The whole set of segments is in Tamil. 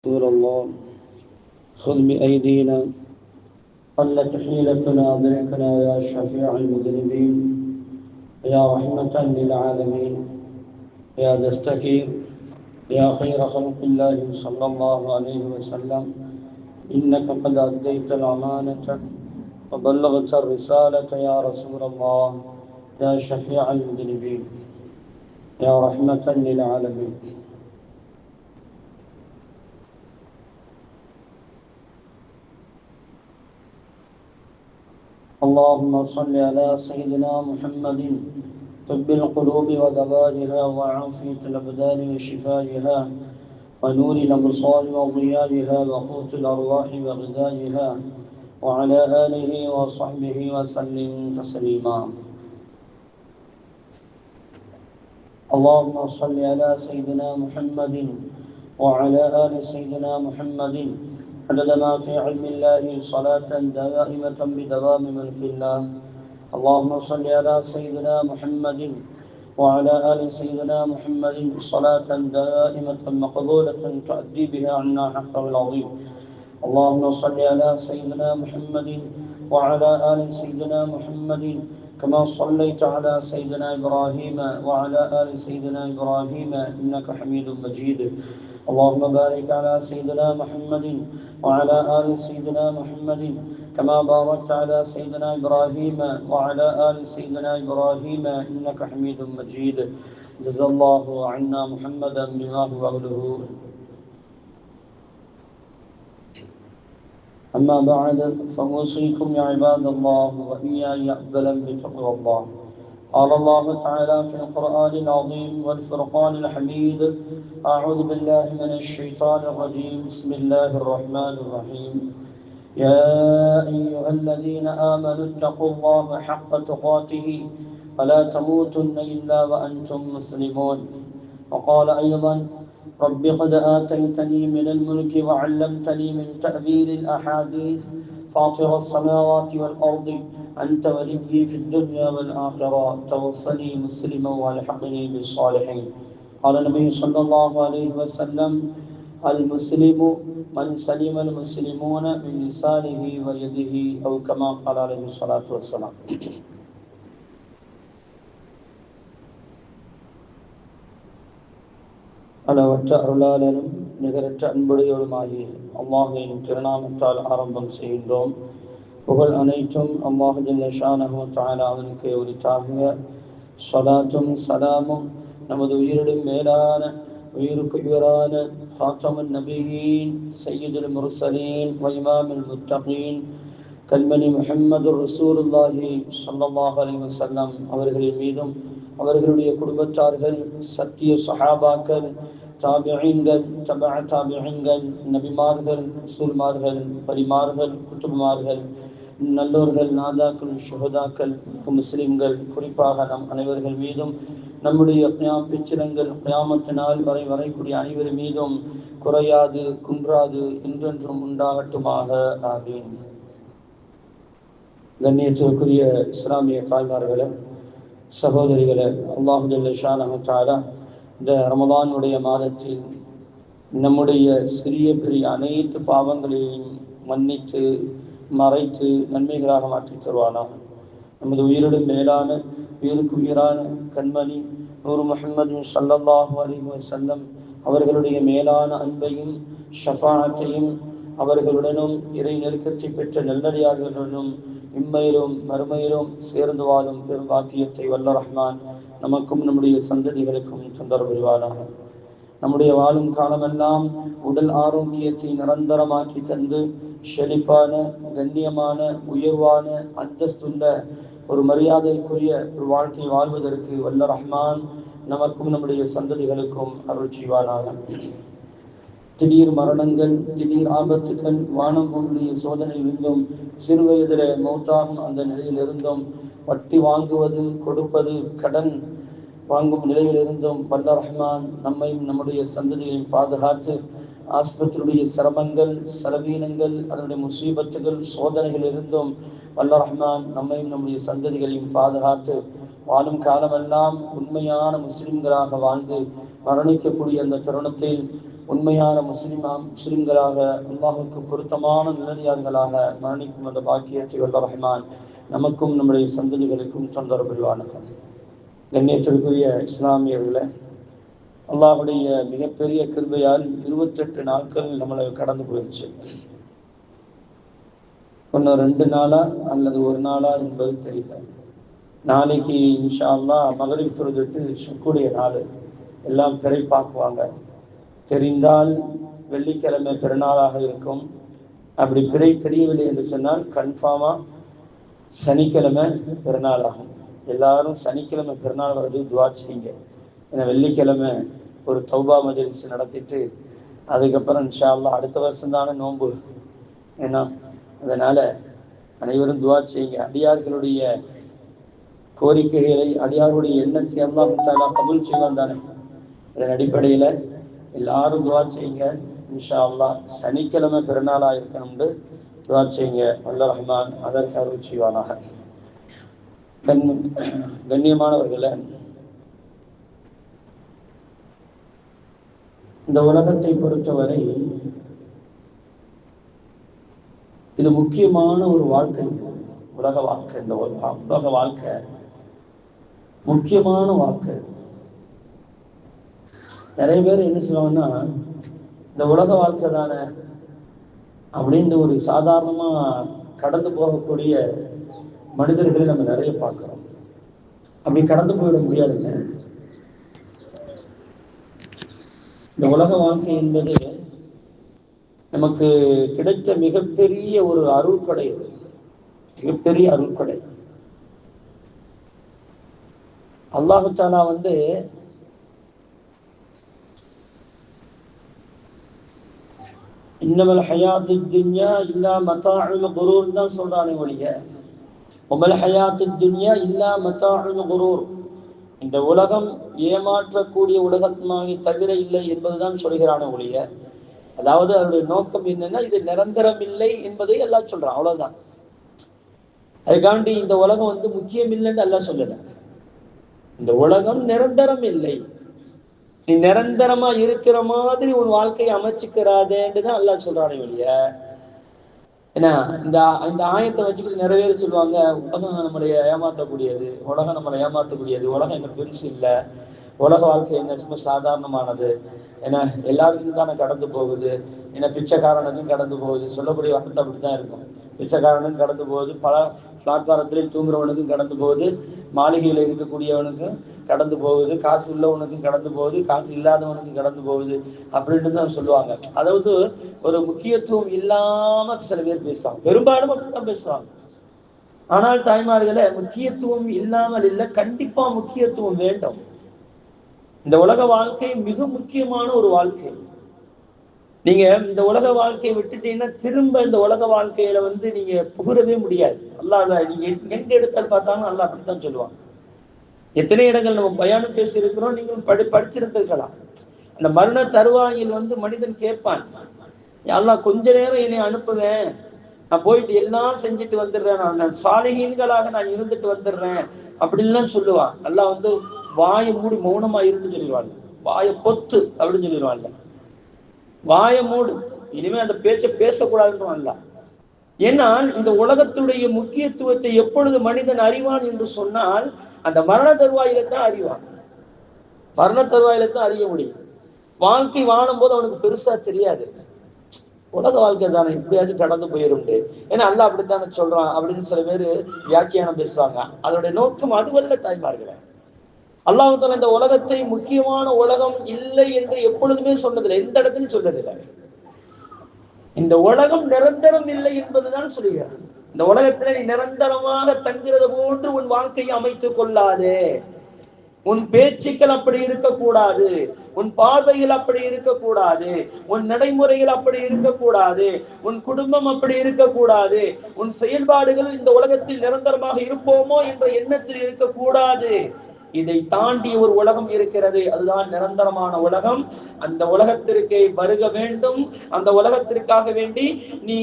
رسول الله خذ بأيدينا قلت حيلتنا أدركنا يا شفيع المذنبين يا رحمة للعالمين يا دستكير يا خير خلق الله صلى الله عليه وسلم إنك قد أديت الأمانة وبلغت الرسالة يا رسول الله يا شفيع المذنبين يا رحمة للعالمين. اللهم صل على سيدنا محمد طب القلوب ودوائها وعافية الأبدان وشفائها ونور الأبصار وضيائها وقوت الأرواح وغذائها وعلى آله وصحبه وسلم تسليما. اللهم صل على سيدنا محمد وعلى آل سيدنا محمد عدد ما في علم الله صلاة دائمة بدوام ملك الله. اللهم صل على سيدنا محمد وعلى آل سيدنا محمد صلاة دائمة مقبولة تؤدي بها عنا حقه العظيم. اللهم صل على سيدنا محمد وعلى آل سيدنا محمد كما صليت على سيدنا إبراهيم وعلى آل سيدنا إبراهيم إنك حميد مجيد. اللهم بارك على سيدنا محمد وعلى آل سيدنا محمد كما باركت على سيدنا إبراهيم وعلى آل سيدنا إبراهيم إنك حميد مجيد. جزا الله عنا محمدا بما هو أهله. أما بعد فأوصيكم يا عباد الله وإياي أفضلا بتقوى الله. قال الله تعالى في القرآن العظيم والفرقان الحميد: أعوذ بالله من الشيطان الرجيم بسم الله الرحمن الرحيم. يا أيها الذين آمنوا اتقوا الله حق تقاته ولا تموتن إلا وأنتم مسلمون. وقال أيضا: رب قد آتيتني من الملك وعلمتني من تأويل الأحاديث فاطر السماوات والأرض أنت وليي في الدنيا والآخرة توفني مسلما والحقني بالصالحين. قال النبي صلى الله عليه وسلم: المسلم من سلم المسلمون من لسانه ويده أو كما قال عليه الصلاة والسلام. அளவற்ற அருளாளனும் நிகரற்ற அன்புடையோருமாகிய அல்லாஹ்வின் திருநாமத்தால் ஆரம்பம் செய்கின்றோம். புகழ் அனைத்தும் அல்லாஹ் ஜல்ல ஷானஹு வ தஆலா அவனுக்கு உரித்தாகுக. ஸலாத்தும் ஸலாமும் நமது உயிரிடும் மேலான உயிருக்கு உயிரான ஹாத்தமுன் நபியீன் சய்யிதுல் முர்ஸலீன் வ இமாமுல் முத்தகீன் கல்மணி முஹம்மதுர் ரசூலுல்லாஹி ஸல்லல்லாஹு அலைஹி வஸல்லம் அவர்களின் மீதும் அவர்களுடைய குடும்பத்தார்கள் சத்திய சஹாபாக்கள் தாபிஈன்கள் தபஅ தாபிஈன்கள் நபிமார்கள் ரசூல்மார்கள் பரிமார்கள் குத்துப்மார்கள் நல்லோர்கள் நாதாக்கள் ஷுஹதாக்கள் முஸ்லிம்கள் குறிப்பாக நம் அனைவர்கள் மீதும் நம்முடைய பிச்சிரங்கள் கியாமத் நாள் வரை வரக்கூடிய அனைவர் மீதும் குறையாது குன்றாது என்றென்றும் உண்டாகட்டுமாக. ஆமீன். கண்ணியத்திற்குரிய இஸ்லாமிய தாய்மார்களே, சகோதரிகளே, அல்லாஹ் ஜல்ல ஷானஹு வ தஆலா இந்த ரமலானுடைய மாதத்தில் நம்முடைய சிறிய பெரிய அனைத்து பாவங்களையும் மன்னித்து மறைத்து நன்மைகளாக மாற்றித் தருவானாக. நமது உயிரிடும் மேலான உயிருக்கு உயிரான கண்மணி நூறு முஹம்மது ஸல்லல்லாஹு அலைஹி வஸல்லம் அவர்களுடைய மேலான அன்பையும் ஷஃபாஅத்தையும் அவர்களுடனும் இறை நெருக்கத்தை பெற்ற நல்லடியார்களுடனும் இம்மையிலும் மறுமையிலும் சேர்ந்து வாழும் பெரும் வாக்கியத்தை வல்ல ரஹ்மான் நமக்கும் நம்முடைய சந்ததிகளுக்கும் தொந்தர் புரிவானாக. நம்முடைய வாழும் காலமெல்லாம் உடல் ஆரோக்கியத்தை நிரந்தரமாக்கி தந்து செழிப்பான கண்ணியமான உயர்வான அந்தஸ்துள்ள ஒரு மரியாதைக்குரிய ஒரு வாழ்க்கை வாழ்வதற்கு வல்ல ரஹ்மான் நமக்கும் நம்முடைய சந்ததிகளுக்கும் அருள் செய்வானாக. திடீர் மரணங்கள், திடீர் ஆபத்துக்கள், வானம் போன்றிய சோதனையிலிருந்தும் சிறு வயதில் மௌத்தாகும் அந்த நிலையிலிருந்தும் வட்டி வாங்குவது கொடுப்பது கடன் வாங்கும் நிலையிலிருந்தும் வல்ல ரஹ்மான் நம்மையும் நம்முடைய சந்ததியையும் பாதுகாத்து ஆஸ்பத்திரியுடைய சிரமங்கள் செலவீனங்கள் அதனுடைய முசீபத்துகள் சோதனைகள் இருந்தும் வல்ல ரஹ்மான் நம்மையும் நம்முடைய சந்ததிகளையும் பாதுகாத்து வாழும் காலமெல்லாம் உண்மையான முஸ்லிம்களாக வாழ்ந்து மரணிக்கக்கூடிய அந்த தருணத்தில் உண்மையான முஸ்லிம்களாக அல்லாஹுக்கு பொருத்தமான நிலையார்களாக மரணிக்கும் அந்த பாக்கியத்தை வல்ல ரஹ்மான் நமக்கும் நம்முடைய சந்ததிகளுக்கும் தொந்தரவில்வானாக. கண்ணியத்திற்குரிய இஸ்லாமியர்களை, அல்லாஹுடைய மிகப்பெரிய கிருபையால் 28 நாட்கள் நம்மளை கடந்து போயிடுச்சு. இன்னும் 2 நாளா அல்லது 1 நாளா என்பது தெரியல. நாளைக்கு இன்ஷா அல்லாஹ் மகரிப் தொழுதுட்டு சுக்குடைய நாள் எல்லாம் பிறை பார்க்குவாங்க. தெரிந்தால் வெள்ளிக்கிழமை பெருநாளாக இருக்கும். அப்படி பிறை தெரியவில்லை என்று சொன்னால் கன்ஃபார்மா சனிக்கிழமை பெருநாளாகும். எல்லாரும் சனிக்கிழமை பெருநாள் வர்றது துவா செய்யுங்க. ஏன்னா வெள்ளிக்கிழமை ஒரு தௌபா மஜ்லிஸ் நடத்திட்டு அதுக்கப்புறம் இன்ஷா அல்லாஹ் அடுத்த வருஷம் தானே நோன்பு. ஏன்னா அதனால அனைவரும் துவா செய்யுங்க. அடியார்களுடைய கோரிக்கைகளை, அடியார்களுடைய எண்ணத்தை அல்லாஹ் தஆலா கபூல் செய்வான் தானே. இதன் அடிப்படையில் எல்லாரும் துவா செய்யுங்க. இன்ஷா அல்லாஹ் சனிக்கிழமை பெருநாளாக இருக்கணும்னு துவா செய்யுங்க. வல்ல ரஹ்மான் அதற்கு அருள் செய்வானாக. கண்ணியமானவர்களே, இந்த உலகத்தை பொறுத்தவரை இது முக்கியமான ஒரு வாழ்க்கை. உலக வாழ்க்கை, இந்த உலக வாழ்க்கை முக்கியமான வாழ்க்கை. நிறைய பேர் என்ன சொல்லுவாங்கன்னா, இந்த உலக வாழ்க்கை தானே அப்படின்னு ஒரு சாதாரணமா கடந்து போகக்கூடிய மனிதர்களை நம்ம நிறைய பார்க்கிறோம். அப்படி கடந்து போயிட முடியாதுங்க. இந்த உலக வாழ்க்கை என்பது நமக்கு கிடைத்த மிகப்பெரிய ஒரு அருள்கொடை, மிகப்பெரிய அருள்கொடை. அல்லாஹு தஆலா இன்னமல் ஹயாத்து துன்யா இல்லா மதாஉல் குரூர் தான் சொல்றானே ஒழிய உமல் ஹயாத்து துன்யா இல்லா மதாஉல் குரூர், இந்த உலகம் ஏமாற்றக்கூடிய உலகமாக தவிர இல்லை என்பதுதான் சொல்கிறானே ஒழிய, அதாவது அவருடைய நோக்கம் என்னன்னா இது நிரந்தரம் இல்லை என்பதை எல்லாம் சொல்றான். அவ்வளவுதான். அதுக்காண்டி இந்த உலகம் முக்கியம் இல்லைன்னு எல்லாம் சொல்லல. இந்த உலகம் நிரந்தரம் இல்லை, நீ நிரந்தரமா இருக்கிற மாதிரி ஒரு வாழ்க்கையை அமைச்சுக்கிறாதேன்னு தான் எல்லாம் சொல்றானே ஒழிய. ஏன்னா இந்த ஆயத்தை வச்சுக்கிட்டு நிறைய பேர் சொல்லுவாங்க, உலகம் நம்மளை ஏமாற்றக்கூடியது, உலகம் நம்மளை ஏமாற்றக்கூடியது, உலகம் என்ன பெருசு இல்லை, உலக வாழ்க்கை என்ன சும்மா சாதாரணமானது, ஏன்னா எல்லாருக்கும் தானே கடந்து போகுது, ஏன்னா பிச்சைக்காரனுக்கும் கடந்து போகுது. சொல்லக்கூடிய வார்த்தை அப்படித்தான் இருக்கும். பிச்சைக்காரனுக்கும் கடந்து போகுது, பல பிளாட்பாரத்திலே தூங்குறவனுக்கும் கடந்து போகுது, மாளிகையில் இருக்கக்கூடியவனுக்கும் கடந்து போகுது, காசு உள்ளவனுக்கும் கடந்து போகுது, காசு இல்லாதவனுக்கும் கடந்து போகுது அப்படின்னு தான் சொல்லுவாங்க. அதாவது ஒரு முக்கியத்துவம் இல்லாம சில பேர் பேசுவாங்க, பெரும்பாலும் அப்படித்தான் பேசுவாங்க. ஆனால் தாய்மார்களே, முக்கியத்துவம் இல்லாமல் இல்லை, கண்டிப்பா முக்கியத்துவம் வேண்டும். இந்த உலக வாழ்க்கை மிக முக்கியமான ஒரு வாழ்க்கை. நீங்க இந்த உலக வாழ்க்கையை விட்டுட்டீங்கன்னா திரும்ப இந்த உலக வாழ்க்கையில நீங்க புகழவே முடியாது. அல்லாஹ் நீங்க எங்க எடுத்தாலும் பார்த்தாலும் அல்லாஹ் அப்படித்தான் சொல்லுவாங்க. எத்தனை இடங்கள் நம்ம பயானம் பேசி இருக்கிறோம், நீங்கள் படிச்சிருந்திருக்கலாம். அந்த மரண தருவாயில் மனிதன் கேட்பான், அல்லாஹ் கொஞ்ச நேரம் என்னை அனுப்புவேன், நான் போயிட்டு எல்லாம் செஞ்சுட்டு வந்துடுறேன், நான் சாலிஹீன்களாக நான் இருந்துட்டு வந்துடுறேன் அப்படின்லாம் சொல்லுவான். அல்லாஹ் வாயை மூடி மௌனமா இருந்து சொல்லிடுவாங்க, வாயை பொத்து அப்படின்னு சொல்லிடுவான்ல, வாயை மூடு, இனிமே அந்த பேச்சை பேசக்கூடாதுன்னு. ஏன்னா இந்த உலகத்துடைய முக்கியத்துவத்தை எப்பொழுது மனிதன் அறிவான் என்று சொன்னால் அந்த மரண தருவாயில தான் அறிவான். மரண தருவாயில தான் அறிய முடியும். வாழ்க்கை வாழும் போது அவனுக்கு பெருசா தெரியாது, உலக வாழ்க்கை தானே எப்படியாச்சும் கடந்து போயிருந்து, ஏன்னா அல்லாஹ் அப்படித்தானே சொல்றான் அப்படின்னு சில பேர் வியாக்கியானம் பேசுவாங்க. அதோடைய நோக்கம் அதுவல்ல தாய்மார்களே. அல்லாஹ் தஆலா இந்த உலகத்தை முக்கியமான உலகம் இல்லை என்று எப்பொழுதுமே சொன்னதில்லை, எந்த இடத்துலையும் சொன்னதில்லை. இந்த உலகம் நிரந்தரம் இல்லை என்பதுதான் சொல்லுகிறார். இந்த உலகத்திலே நீ நிரந்தரமாக தங்குறது போன்று உன் வாழ்க்கையை அமைத்துக் கொள்ளாதே. உன் பேச்சுக்கள் அப்படி இருக்கக்கூடாது, உன் பார்வையில் அப்படி இருக்கக்கூடாது, உன் நடைமுறையில் அப்படி இருக்கக்கூடாது, உன் குடும்பம் அப்படி இருக்கக்கூடாது, உன் செயல்பாடுகள் இந்த உலகத்தில் நிரந்தரமாக இருப்போமோ என்ற எண்ணத்தில் இருக்கக்கூடாது. இதை தாண்டி ஒரு உலகம் இருக்கிறது, அதுதான் நிரந்தரமான உலகம். அந்த உலகத்திற்கு வருக வேண்டும். அந்த உலகத்திற்காக வேண்டி நீ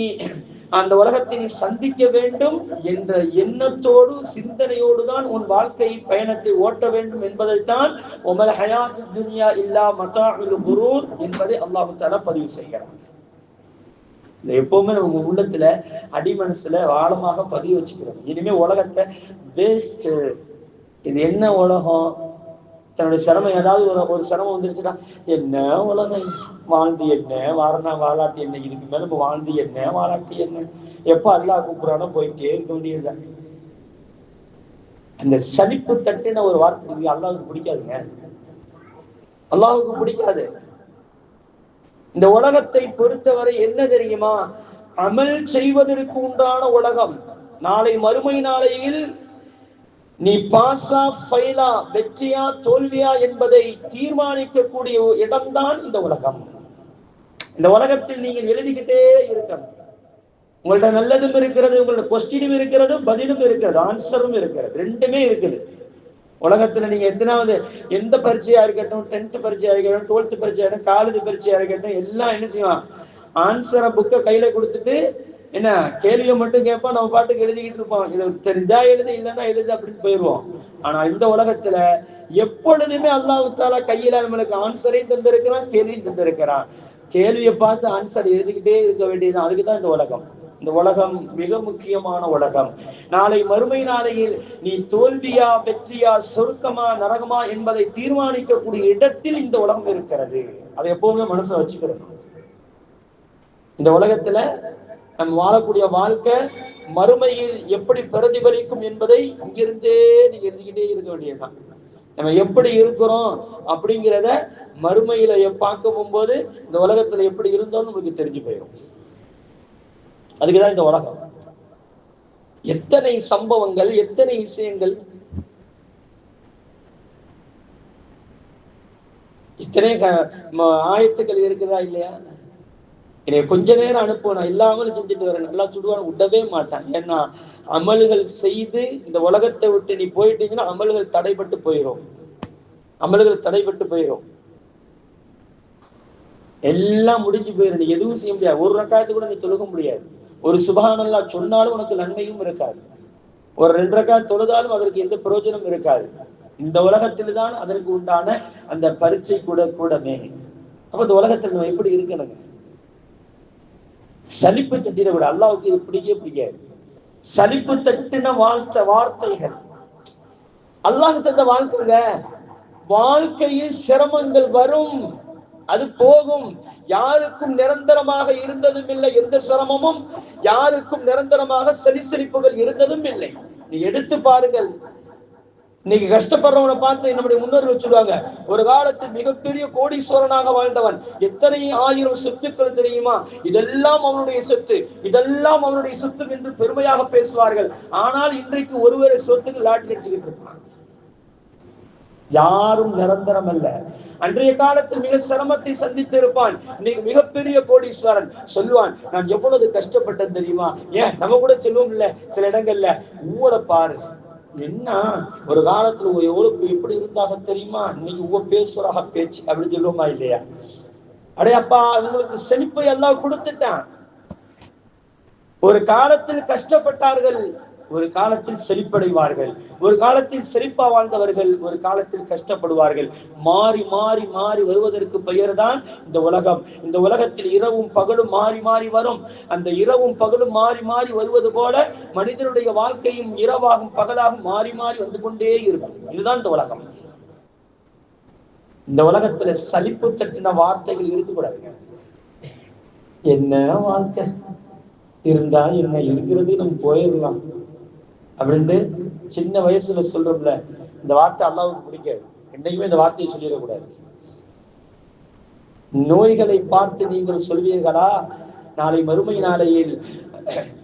அந்த உலகத்தை நீ சந்திக்க வேண்டும் என்ற எண்ணத்தோடு சிந்தனையோடு தான் உன் வாழ்க்கை பயணத்தை ஓட்ட வேண்டும் என்பதைத்தான் உமல் ஹயாத் துன்யா இல்லா மதாஉல் குரூர் என்பதை அல்லாஹ் தஆலா பதிவு செய்கிறார். எப்பவுமே நம்ம உள்ளத்துல அடிமனசுல ஆழமாக பதிவு வச்சுக்கிறோம். இனிமே உலகத்தை வேஸ்ட், இது என்ன உலகம், தன்னுடைய சிரமம் ஏதாவது ஒரு சிரமம் வந்துருச்சுன்னா என்ன உலகம், வாழ்ந்து என்ன வாழாட்டி என்ன, இதுக்கு மேல நம்ம வாழ்ந்து என்ன வாழாட்டி என்ன, எப்ப அல்லாஹ் கூப்பிடுறானோ போயிட்டே இருக்க வேண்டியதுதான். அந்த சலிப்பு தட்டுன ஒரு வார்த்தை அல்லாஹ்வுக்கு பிடிக்காதுங்க, அல்லாஹ்வுக்கு பிடிக்காது. இந்த உலகத்தை பொறுத்தவரை என்ன தெரியுமா, அமல் செய்வதற்கு உண்டான உலகம். நாளை மறுமை நாளையில் நீ பாஸா ஃபெயிலா, வெற்றியா தோல்வியா என்பதை தீர்மானிக்கக்கூடிய இடம்தான் இந்த உலகம். இந்த உலகத்தில் நீங்கள் எழுதிக்கிட்டே இருக்கணும். உங்கள்ட்ட நல்லதும் இருக்கிறது, உங்களோட கொஸ்டினும் இருக்கிறது, பதிலும் இருக்கிறது, ஆன்சரும் இருக்கிறது, ரெண்டுமே இருக்குது. உலகத்துல நீங்க எத்தனாவது எந்த பரீட்சையா இருக்கட்டும், 10th பரீட்சையா இருக்கட்டும், 12th பரீட்சையா இருக்கட்டும், காலேஜ் பரீட்சையா இருக்கட்டும், எல்லாம் என்ன செய்வான், ஆன்சரை புக்கை கையில கொடுத்துட்டு என்ன கேள்வியை மட்டும் கேட்பான், நம்ம பாட்டுக்கு எழுதிக்கிட்டு இருப்போம். இது தெரிஞ்சா எழுது, இல்லைன்னா எழுது அப்படின்னு போயிடுவோம். ஆனா இந்த உலகத்துல எப்பொழுதுமே அல்லாஹ் தஆலா கையில நம்மளுக்கு ஆன்சரையும் தந்திருக்கிறான், கேள்வியும் தந்திருக்கிறான். கேள்வியை பார்த்து ஆன்சர் எழுதிக்கிட்டே இருக்க வேண்டியதுதான். அதுக்குதான் இந்த உலகம். இந்த உலகம் மிக முக்கியமான உலகம். நாளை மறுமை நாளையில் நீ தோல்வியா வெற்றியா சொர்க்கமா நரகமா என்பதை தீர்மானிக்கக்கூடிய இடத்தில் இந்த உலகம் இருக்கிறது. அதை எப்பவுமே மனசுல வச்சுக்கிறோம். இந்த உலகத்துல நம்ம வாழக்கூடிய வாழ்க்கை மறுமையில் எப்படி பிரதிபலிக்கும் என்பதை இங்கிருந்தே நீங்க எழுதிக்கிட்டே இருக்க வேண்டியதுதான். நம்ம எப்படி இருக்கிறோம் அப்படிங்கிறத மறுமையில பார்க்க போகும்போது இந்த உலகத்துல எப்படி இருந்தோம்னு நமக்கு தெரிஞ்சு போயிடும். அதுக்குதான் இந்த உலகம். எத்தனை சம்பவங்கள், எத்தனை விஷயங்கள், எத்தனை ஆயத்துக்கள் இருக்குதா இல்லையா? என்னை கொஞ்ச நேரம் அனுப்புவேன், நான் இல்லாமல் செஞ்சுட்டு வரேன், நல்லா சுடுவான், விடவே மாட்டான். ஏன்னா அமல்கள் செய்து இந்த உலகத்தை விட்டு நீ போயிட்டீங்கன்னா அமல்கள் தடைபட்டு போயிடும், அமல்கள் தடைபட்டு போயிடும், எல்லாம் முடிஞ்சு போயிடும். நீ எதுவும் செய்ய முடியாது. ஒரு ரக்காயத்து கூட நீ தொழுக முடியாது. ஒரு சுப்ஹானல்லாஹ் சொன்னாலும் உனக்கு நன்மையும் இருக்காது. ஒரு 2 ரக்காத் தொழுதாலும் அதற்கு எந்த பிரயோஜனம் இருக்காது. இந்த உலகத்தில் தான் அதற்கு உண்டான அந்த பரீட்சை கூடமே. அப்ப இந்த உலகத்தில் நம்ம எப்படி இருக்கணுங்க? சலிப்பு தட்டின கூட அல்லாஹ்வுக்கு இது பிடிக்காது. சலிப்பு தட்டின வார்த்தைகள் அல்லாஹ் தந்த வாழ்க்கைங்க. வாழ்க்கையில் சிரமங்கள் வரும், அது போகும். யாருக்கும் நிரந்தரமாக இருந்ததும் இல்லை எந்த சிரமமும், யாருக்கும் நிரந்தரமாக சலிசலிப்புகள் இருந்ததும் இல்லை. நீ எடுத்து பாருங்கள். இன்னைக்கு கஷ்டப்படுறவனை பார்த்து நம்முடைய முன்னோர்கள் சொல்லுவாங்க, ஒரு காலத்தில் மிகப்பெரிய கோடீஸ்வரனாக வாழ்ந்தவன், எத்தனை 1000 சொத்துக்கள் தெரியுமா, இதெல்லாம் அவனுடைய சொத்து, இதெல்லாம் அவனுடைய சொத்து என்று பெருமையாக பேசுவார்கள். ஆனால் இன்றைக்கு ஒருவரை சொத்துக்கு லாட்டரி அடிச்சுக்கிட்டு இருப்பான். யாரும் நிரந்தரம் அல்ல. அன்றைய காலத்தில் மிக சிரமத்தை சந்தித்து இருப்பான். இன்னைக்கு மிகப்பெரிய கோடீஸ்வரன் சொல்லுவான், நான் எவ்வளவு கஷ்டப்பட்டேன் தெரியுமா. ஏன் நம்ம கூட சொல்லுவோம் இல்ல சில இடங்கள்ல, ஊட பாரு என்ன ஒரு காலத்துல எவ்வளவு எப்படி இருந்தாக தெரியுமா, இன்னைக்கு பேசுறாக பேச்சு அப்படின்னு சொல்லுவோமா இல்லையா? அடையப்பா, உங்களுக்கு செழிப்பை எல்லாம் கொடுத்துட்டான். ஒரு காலத்தில் கஷ்டப்பட்டார்கள், ஒரு காலத்தில் செழிப்படைவார்கள். ஒரு காலத்தில் செழிப்பா வாழ்ந்தவர்கள் ஒரு காலத்தில் கஷ்டப்படுவார்கள். மாறி மாறி மாறி வருவதற்கு பெயர் தான் இந்த உலகம். இந்த உலகத்தில் இரவும் பகலும் மாறி மாறி வரும். அந்த இரவும் பகலும் மாறி மாறி வருவது போல மனிதனுடைய வாழ்க்கையும் இரவாகும் பகலாகும் மாறி மாறி வந்து கொண்டே இருக்கும். இதுதான் இந்த உலகம். இந்த உலகத்துல சலிப்பு தட்டின வார்த்தைகள் இருக்கக்கூடாதுங்க. என்ன வாழ்க்கை இருந்தா என்ன, இருக்கிறது நம்ம போயிடலாம் அப்படின்ட்டு சின்ன வயசுல சொல்றோம்ல, இந்த வார்த்தை அல்லாஹ்வுக்கு பிடிக்காது. என்னைக்குமே இந்த வார்த்தையை சொல்லிடக்கூடாது. நோய்களை பார்த்து நீங்கள் சொல்வீர்களா? நாளை மறுமை நாளையில்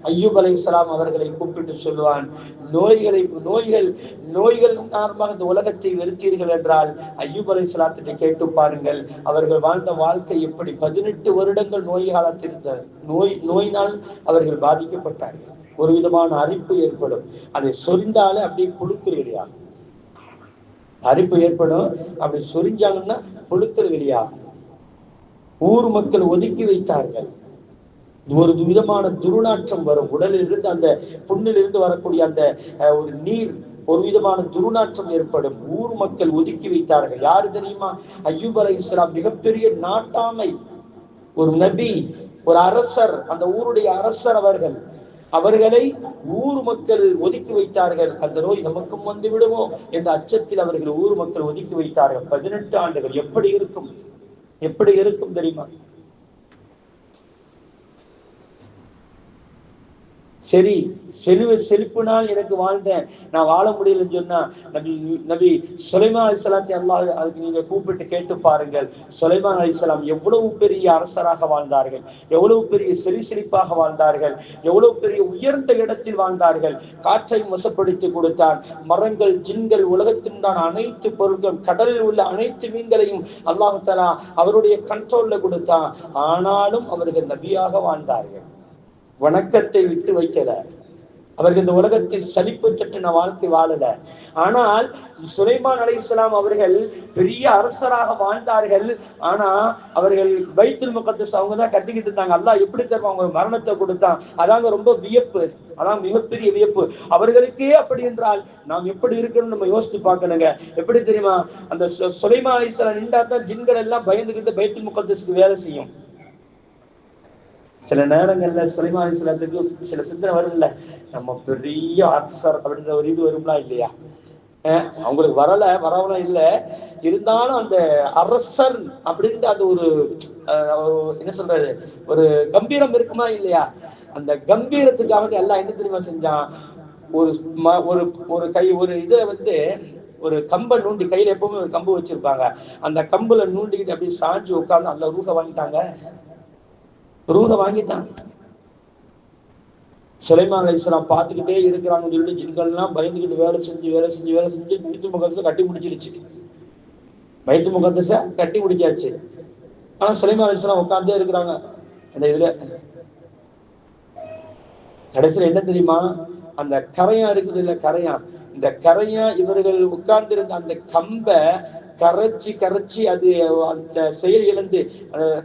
அய்யூப் அலைஹிஸ்ஸலாம் அவர்களை கூப்பிட்டு சொல்லுவான், நோய்கள் காரணமாக இந்த உலகத்தை வெறுத்தீர்கள் என்றால் அய்யூப் அலைஹிஸ்ஸலாத்திட்ட கேட்டு பாருங்கள், அவர்கள் வாழ்ந்த வாழ்க்கை எப்படி. 18 வருடங்கள் நோயினால் அவர்கள் பாதிக்கப்பட்டார்கள். ஒரு விதமான அரிப்பு ஏற்படும், அதை சொரிந்தாலே அப்படியே புழுக்கள் வெளியாகும். அரிப்பு ஏற்படும், அப்படி சொரிஞ்சாங்கன்னா புழுக்கள் வெளியாகும். ஊர் மக்கள் ஒதுக்கி வைத்தார்கள். ஒரு விதமான துர்நாற்றம் வரும். உடலில் இருந்து அந்த புண்ணில் இருந்து வரக்கூடிய அந்த ஒரு நீர், ஒரு விதமான துர்நாற்றம் ஏற்படும். ஊர் மக்கள் ஒதுக்கி வைத்தார்கள். யாரு தெரியுமா? அய்யூப் அலைஹிஸ்ஸலாம். மிகப்பெரிய நாட்டாமை, ஒரு நபி, ஒரு அரசர், அந்த ஊருடைய அரசர் அவர்களை ஊர் மக்கள் ஒதுக்கி வைத்தார்கள். அந்த நோய் நமக்கும் வந்து விடுமோ என்ற அச்சத்தில் அவர்கள் ஊர் மக்கள் ஒதுக்கி வைத்தார்கள். 18 ஆண்டுகள். எப்படி இருக்கும் தெரியுமா? சரி, செழிப்புனால் எனக்கு வாழ்ந்தேன், நான் வாழ முடியலன்னு சொன்னா நபி சுலைமான் அலைஹிஸ்ஸலாத்தை அல்லாஹ் அதுக்கு நீங்க கூப்பிட்டு கேட்டு பாருங்கள். சுலைமான் அலைஹிஸ்ஸலாம் எவ்வளவு பெரிய அரசராக வாழ்ந்தார்கள், எவ்வளவு பெரிய செழிப்பாக வாழ்ந்தார்கள், எவ்வளவு பெரிய உயர்ந்த இடத்தில் வாழ்ந்தார்கள். காற்றை வசப்படுத்தி கொடுத்தான். மரங்கள், ஜின்கள், உலகத்தின்தான் அனைத்து பொருட்கள், கடலில் உள்ள அனைத்து மீன்களையும் அல்லாஹ் தஆலா அவருடைய கண்ட்ரோல்ல கொடுத்தான். ஆனாலும் அவர்கள் நபியாக வாழ்ந்தார்கள். வணக்கத்தை விட்டு வைக்கல. அவர்கள் இந்த உலகத்தில் சலிப்பு தட்டின வாழ்க்கை வாழல. ஆனால் சுலைமான் அலைஹிஸ்ஸலாம் அவர்கள் பெரிய அரசராக வாழ்ந்தார்கள். ஆனா அவர்கள் பைத்துல் முகத்தஸ் அவங்கதான் கட்டிக்கிட்டு இருந்தாங்க. அல்லாஹ் எப்படி தருவாங்க? அவங்க மரணத்தை கொடுத்தான். அதாங்க ரொம்ப வியப்பு, அதான் மிகப்பெரிய வியப்பு. அவர்களுக்கே அப்படி என்றால் நாம் எப்படி இருக்கணும்னு நம்ம யோசித்து பார்க்கணுங்க. எப்படி தெரியுமா? அந்த சுலைமான் அலைஹிஸ்ஸலாம் நின்றா தான் ஜின்கள் எல்லாம் பயந்துகிட்டு பைத்துல் முகத்தஸ்க்கு வேலை செய்யும். சில நேரங்கள்ல சுலைமான் அலைஹிஸ்ஸலாத்துக்கு சில சிந்தனை வரும்ல, நம்ம பெரிய அரசர் அப்படின்ற ஒரு இது வரும்லாம் இல்லையா? அவங்களுக்கு வரவனா இல்லை, இருந்தாலும் அந்த அரசர் அப்படின்ற அந்த ஒரு என்ன சொல்றது, ஒரு கம்பீரம் இருக்குமா இல்லையா? அந்த கம்பீரத்துக்காக எல்லாம் என்ன தெரியுமா செஞ்சான்? ஒரு கை, ஒரு இதை வந்து ஒரு கம்பை நூண்டி, கையில எப்பவுமே ஒரு கம்பு வச்சிருப்பாங்க, அந்த கம்புல நூண்டிக்கிட்டு அப்படியே சாஞ்சு உட்கார்ந்து அந்த ரூஹ வாங்கிட்டான். சுலைமான் அலைஹிஸ்ஸலாம் பார்த்துக்கிட்டே இருக்கிறாங்கன்னு சொல்லிட்டு ஜின்கள்லாம் பயந்துக்கிட்டு வேலை செஞ்சு பைத்துல் முகத்தஸை கட்டி முடிச்சிருச்சு. பைத்துல் முகத்தஸை கட்டி முடிச்சாச்சு. ஆனா சுலைமான் அலைஹிஸ்ஸலாம் உட்கார்ந்தே இருக்கிறாங்க. அந்த இதுல கடைசியில் என்ன தெரியுமா? அந்த கரையா இருக்குது இல்ல, இந்த கரையா இவர்கள் உட்கார்ந்து இருந்த அந்த கம்பை கரைச்சி அது அந்த செயல் இழந்து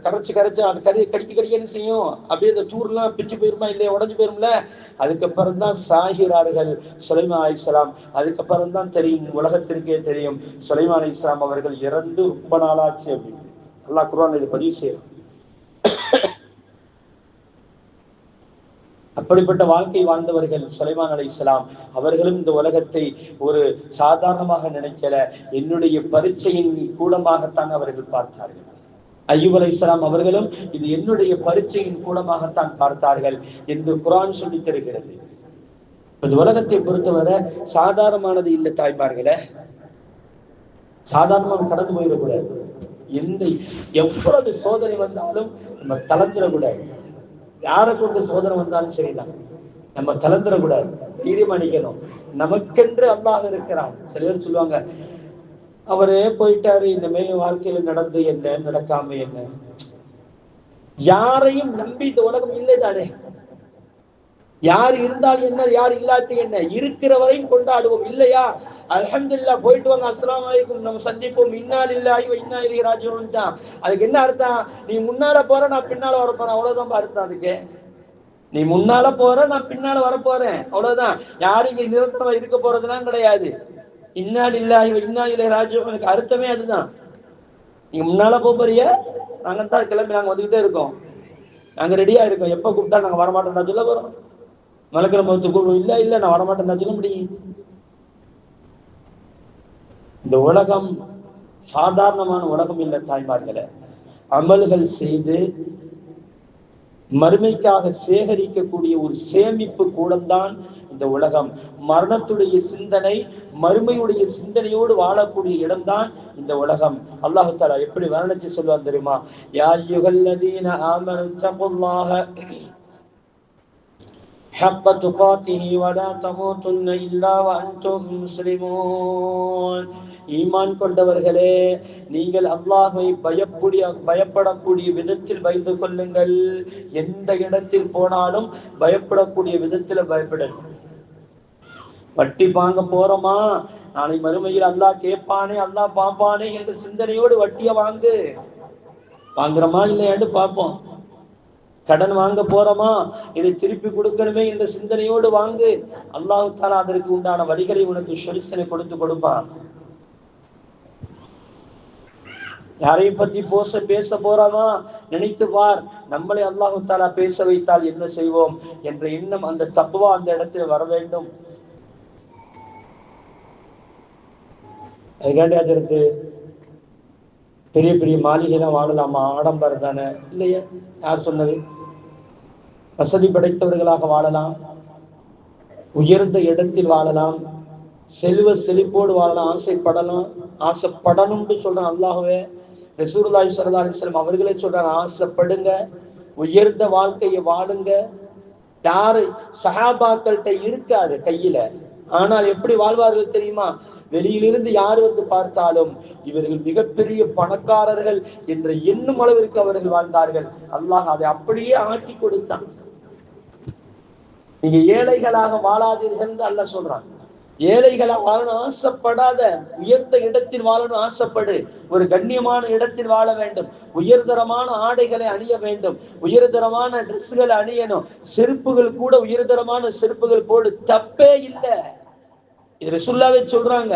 கரைச்சு அந்த கடிக்க செய்யும். அப்படியே அந்த தூர்லாம் பிச்சு போயிருமா இல்லையா, உடஞ்சு போயிரும்ல. அதுக்கப்புறம் தான் சாகிறார்கள் சுலைமான் அலைஹிஸ்ஸலாம். அதுக்கப்புறம் தான் தெரியும், உலகத்திற்கே தெரியும், சுலைமான் அலைஹிஸ்ஸலாம் அவர்கள் இறந்து ரொம்ப நாளாச்சு அப்படின்னு அல்லாஹ் குர்ஆன்ல இது பதிவு செய்யும். அப்படிப்பட்ட வாழ்க்கை வாழ்ந்தவர்கள் சுலைமான் அலைஹிஸ்ஸலாம். அவர்களும் இந்த உலகத்தை ஒரு சாதாரணமாக நினைக்கல, என்னுடைய பரீட்சையின் கூடமாகத்தான் அவர்கள் பார்த்தார்கள். அய்யூப் அலைஹிஸ்ஸலாம் அவர்களும் இது என்னுடைய பரீட்சையின் கூடமாகத்தான் பார்த்தார்கள் என்று குர்ஆன் சொல்லி தருகிறது. இந்த உலகத்தை பொறுத்தவரை சாதாரணமானது இல்லை தாய்மார்களே. சாதாரணமாக கடந்து போயிடக்கூடாது. எவ்வளவு சோதனை வந்தாலும் நம்ம தளர்ந்துடக்கூடாது. யாரை கொண்டு சோதனை வந்தாலும் சரிதான், நம்ம கலந்துடக்கூடாது, தைரியமா நிக்கணும். நமக்கென்று அல்லாஹ் இருக்கிறான். சில பேர் சொல்லுவாங்க, அவரே போயிட்டாரு, இனிமே வாழ்க்கையில நடந்து என்ன நடக்காம என்ன. யாரையும் நம்பி இந்த உலகம் இல்லை தானே. யார் இருந்தால் என்ன, யார் இல்லாட்டி என்ன, இருக்கிற வரையும் கொண்டாடுவோம் இல்லையா? அல்ஹம்துலில்லாஹ், போயிட்டு வாங்க, அஸ்ஸலாமு அலைக்கும், நம்ம சந்திப்போம், இன்னா லில்லாஹி வ இன்னா இலைஹி ராஜிஊன் தான். அதுக்கு என்ன அர்த்தம்? நீ முன்னால போற, நான் பின்னால வர போறேன், அவ்வளவுதான் அர்த்தம். அதுக்கு நீ முன்னால போற, நான் பின்னால வர போறேன், அவ்வளவுதான். யாரும் இங்க நிரந்தரமா இருக்க போறதுலாம் கிடையாது. இன்னா லில்லாஹி வ இன்னா இலைஹி ராஜிஊன் அர்த்தமே அதுதான். நீங்க முன்னால போறிய, நாங்க தான் கிளம்பி நாங்க வந்துகிட்டே இருக்கோம், நாங்க ரெடியா இருக்கோம், எப்ப கூப்பிட்டா நாங்க வரமாட்டோம் நான் சொல்ல போறோம். மலக்கிழமை கூப்பிடுவோம், இல்ல நான் வரமாட்டேன் நான் சொல்ல முடியும். இந்த உலகம் சாதாரணமான உலகம் இல்லை தாய்மார்களே. அமல்கள் செய்து மறுமைக்காக சேகரிக்கக்கூடிய ஒரு சேமிப்பு கூடம்தான் இந்த உலகம். மரணத்துடைய சிந்தனை, மறுமையுடைய சிந்தனையோடு வாழக்கூடிய இடம்தான் இந்த உலகம். அல்லாஹ் தஆலா எப்படி வர்ணிச்சு சொல்வார் தெரியுமா? யா அய்யுஹல்லதீன ஆமனு தகுல்லாஹ ஹக்க துகாத்திஹி வலா தமூதுன்ன இல்லா வஅன்தும் முஸ்லிமூன். ஈமான் கொண்டவர்களே, நீங்கள் அல்லாஹ்வை பயப்படக்கூடிய விதத்தில் பயந்து கொள்ளுங்கள். எந்த இடத்தில் போனாலும் பயப்படக்கூடிய விதத்தில் பயப்படணும். வட்டி வாங்க போறோமா, நாளை மறுமையில் அல்லாஹ் கேட்பானே, அல்லாஹ் பார்ப்பானே என்ற சிந்தனையோடு வட்டியை வாங்குறோமா இல்லையான்னு பார்ப்போம். கடன் வாங்க போறோமா, இதை திருப்பி கொடுக்கணுமே என்ற சிந்தனையோடு வாங்கு. அல்லாஹ் தஆலா அதற்கு உண்டான வழிகளை உனக்கு சொல்யூஷனை கொடுப்பான். யாரையும் பற்றி பேச போறாமா, நினைத்து பார், நம்மளை அல்லாஹ் தஆலா பேச வைத்தால் என்ன செய்வோம் என்ற எண்ணம், அந்த தக்வா அந்த இடத்தில் வர வேண்டும். அதற்கு பெரிய பெரிய மாளிகைலாம் வாழலாமா? ஆடம்பரம் தானே இல்லையா? யார் சொன்னது? வசதி படைத்தவர்களாக வாழலாம், உயர்ந்த இடத்தில் வாழலாம், செல்வ செழிப்போடு வாழலாம், ஆசைப்படணும்னு சொல்றான் அல்லாஹ்வே. ரசூலுல்லாஹி ஸல்லல்லாஹு அலைஹி வஸல்லம் அவர்களே சொல்றாங்க, ஆசைப்படுங்க, உயர்ந்த வாழ்க்கையை வாழுங்க. யாரு சஹாபாக்கள்கிட்ட இருக்காது கையில, ஆனால் எப்படி வாழ்வார்கள் தெரியுமா? வெளியிலிருந்து யார் வந்து பார்த்தாலும் இவர்கள் மிகப்பெரிய பணக்காரர்கள் என்ற எண்ணும் அளவிற்கு அவர்கள் வாழ்ந்தார்கள். அல்லாஹ் அதை அப்படியே ஆக்கி கொடுத்தான். நீங்க ஏழைகளாக வாழாதீர்கள் என்று அல்லாஹ் சொல்றான். ஏழைகளாக வாழணும் ஆசைப்படாத, உயர்ந்த இடத்தில் வாழணும் ஆசைப்படு. ஒரு கண்ணியமான இடத்தில் வாழ வேண்டும், உயர்தரமான ஆடைகளை அணிய வேண்டும், உயர்தரமான ட்ரெஸ்களை அணியணும், செருப்புகள் கூட உயர்தரமான செருப்புகள் போடு, தப்பே இல்லை. இது ரசூலுல்லாஹ்வே சொல்றாங்க.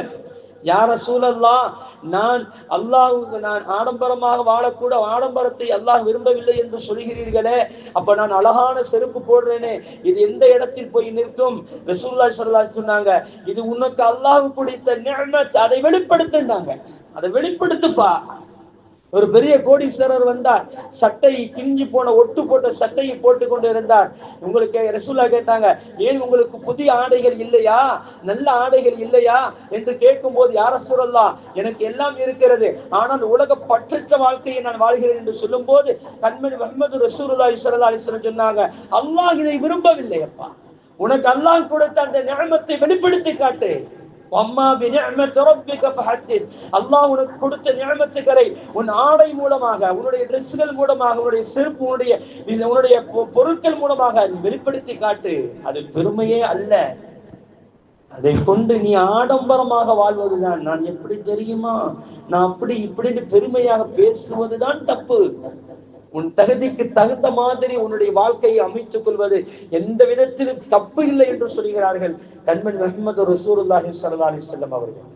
யா ரசூலல்லாஹ், நான் அல்லாஹ்வுக்கு நான் ஆடம்பரமாக வாழக்கூட, ஆடம்பரத்தை அல்லாஹ் விரும்பவில்லை என்று சொல்கிறீர்களே, அப்ப நான் அழகான செருப்பு போடுறேனே, இது எந்த இடத்தில் போய் நிற்கும்? ரசூலுல்லாஹி ஸல்லல்லாஹு அலைஹி வஸல்லம் சொன்னாங்க, இது உனக்கு அல்லாஹ் கொடுத்த நிஅமத், அதை வெளிப்படுத்துனாங்க. அதை வெளிப்படுத்துப்பா. ஒரு பெரிய கோடீஸ்வரர் வந்தார், சட்டை கிஞ்சி போன ஒட்டு போட்ட சட்டையை போட்டு கொண்டு இருந்தார். உங்களுக்கு ரசூலுல்லாஹ் கேட்டாங்க, ஏன் உங்களுக்கு புதிய ஆடைகள் இல்லையா, நல்ல ஆடைகள் இல்லையா என்று கேட்கும் போது, யா ரசூலல்லாஹ், எனக்கு எல்லாம் இருக்கிறது, ஆனால் உலக பற்றற்ற வாழ்க்கையை நான் வாழ்கிறேன் என்று சொல்லும் போது கண்மணி முஹம்மது ரசூலுல்லாஹி ஸல்லல்லாஹு அலைஹி வஸல்லம் சொன்னாங்க, அல்லாஹ் இதை விரும்பவில்லை அப்பா, உனக்கு அல்லாஹ் கொடுத்த அந்த நிஅமத்தை வெளிப்படுத்தி காட்டு. அல்லாஹ் உனக்கு கொடுத்த நிஅமத்துகளை உன் ஆடை மூலமாக, உன்னுடைய டிரெஸ்கள் மூலமாக, உன்னுடைய செருப்பு, உன்னுடைய பொருட்கள் மூலமாக வெளிப்படுத்தி காட்டு. அது பெருமையே அல்ல. அதை கொண்டு நீ ஆடம்பரமாக வாழ்வதுதான். நான் எப்படி தெரியுமா, நான் அப்படி இப்படின்னு பெருமையாக பேசுவதுதான் தப்பு. உன் தகுதிக்கு தகுந்த மாதிரி உன்னுடைய வாழ்க்கையை அமைத்துக் கொள்வது எந்த விதத்திலும் தப்பு இல்லை என்று சொல்கிறார்கள் கண்மணி முஹம்மது ரசூலுல்லாஹி ஸல்லல்லாஹு அலைஹி வஸல்லம் அவர்கள்.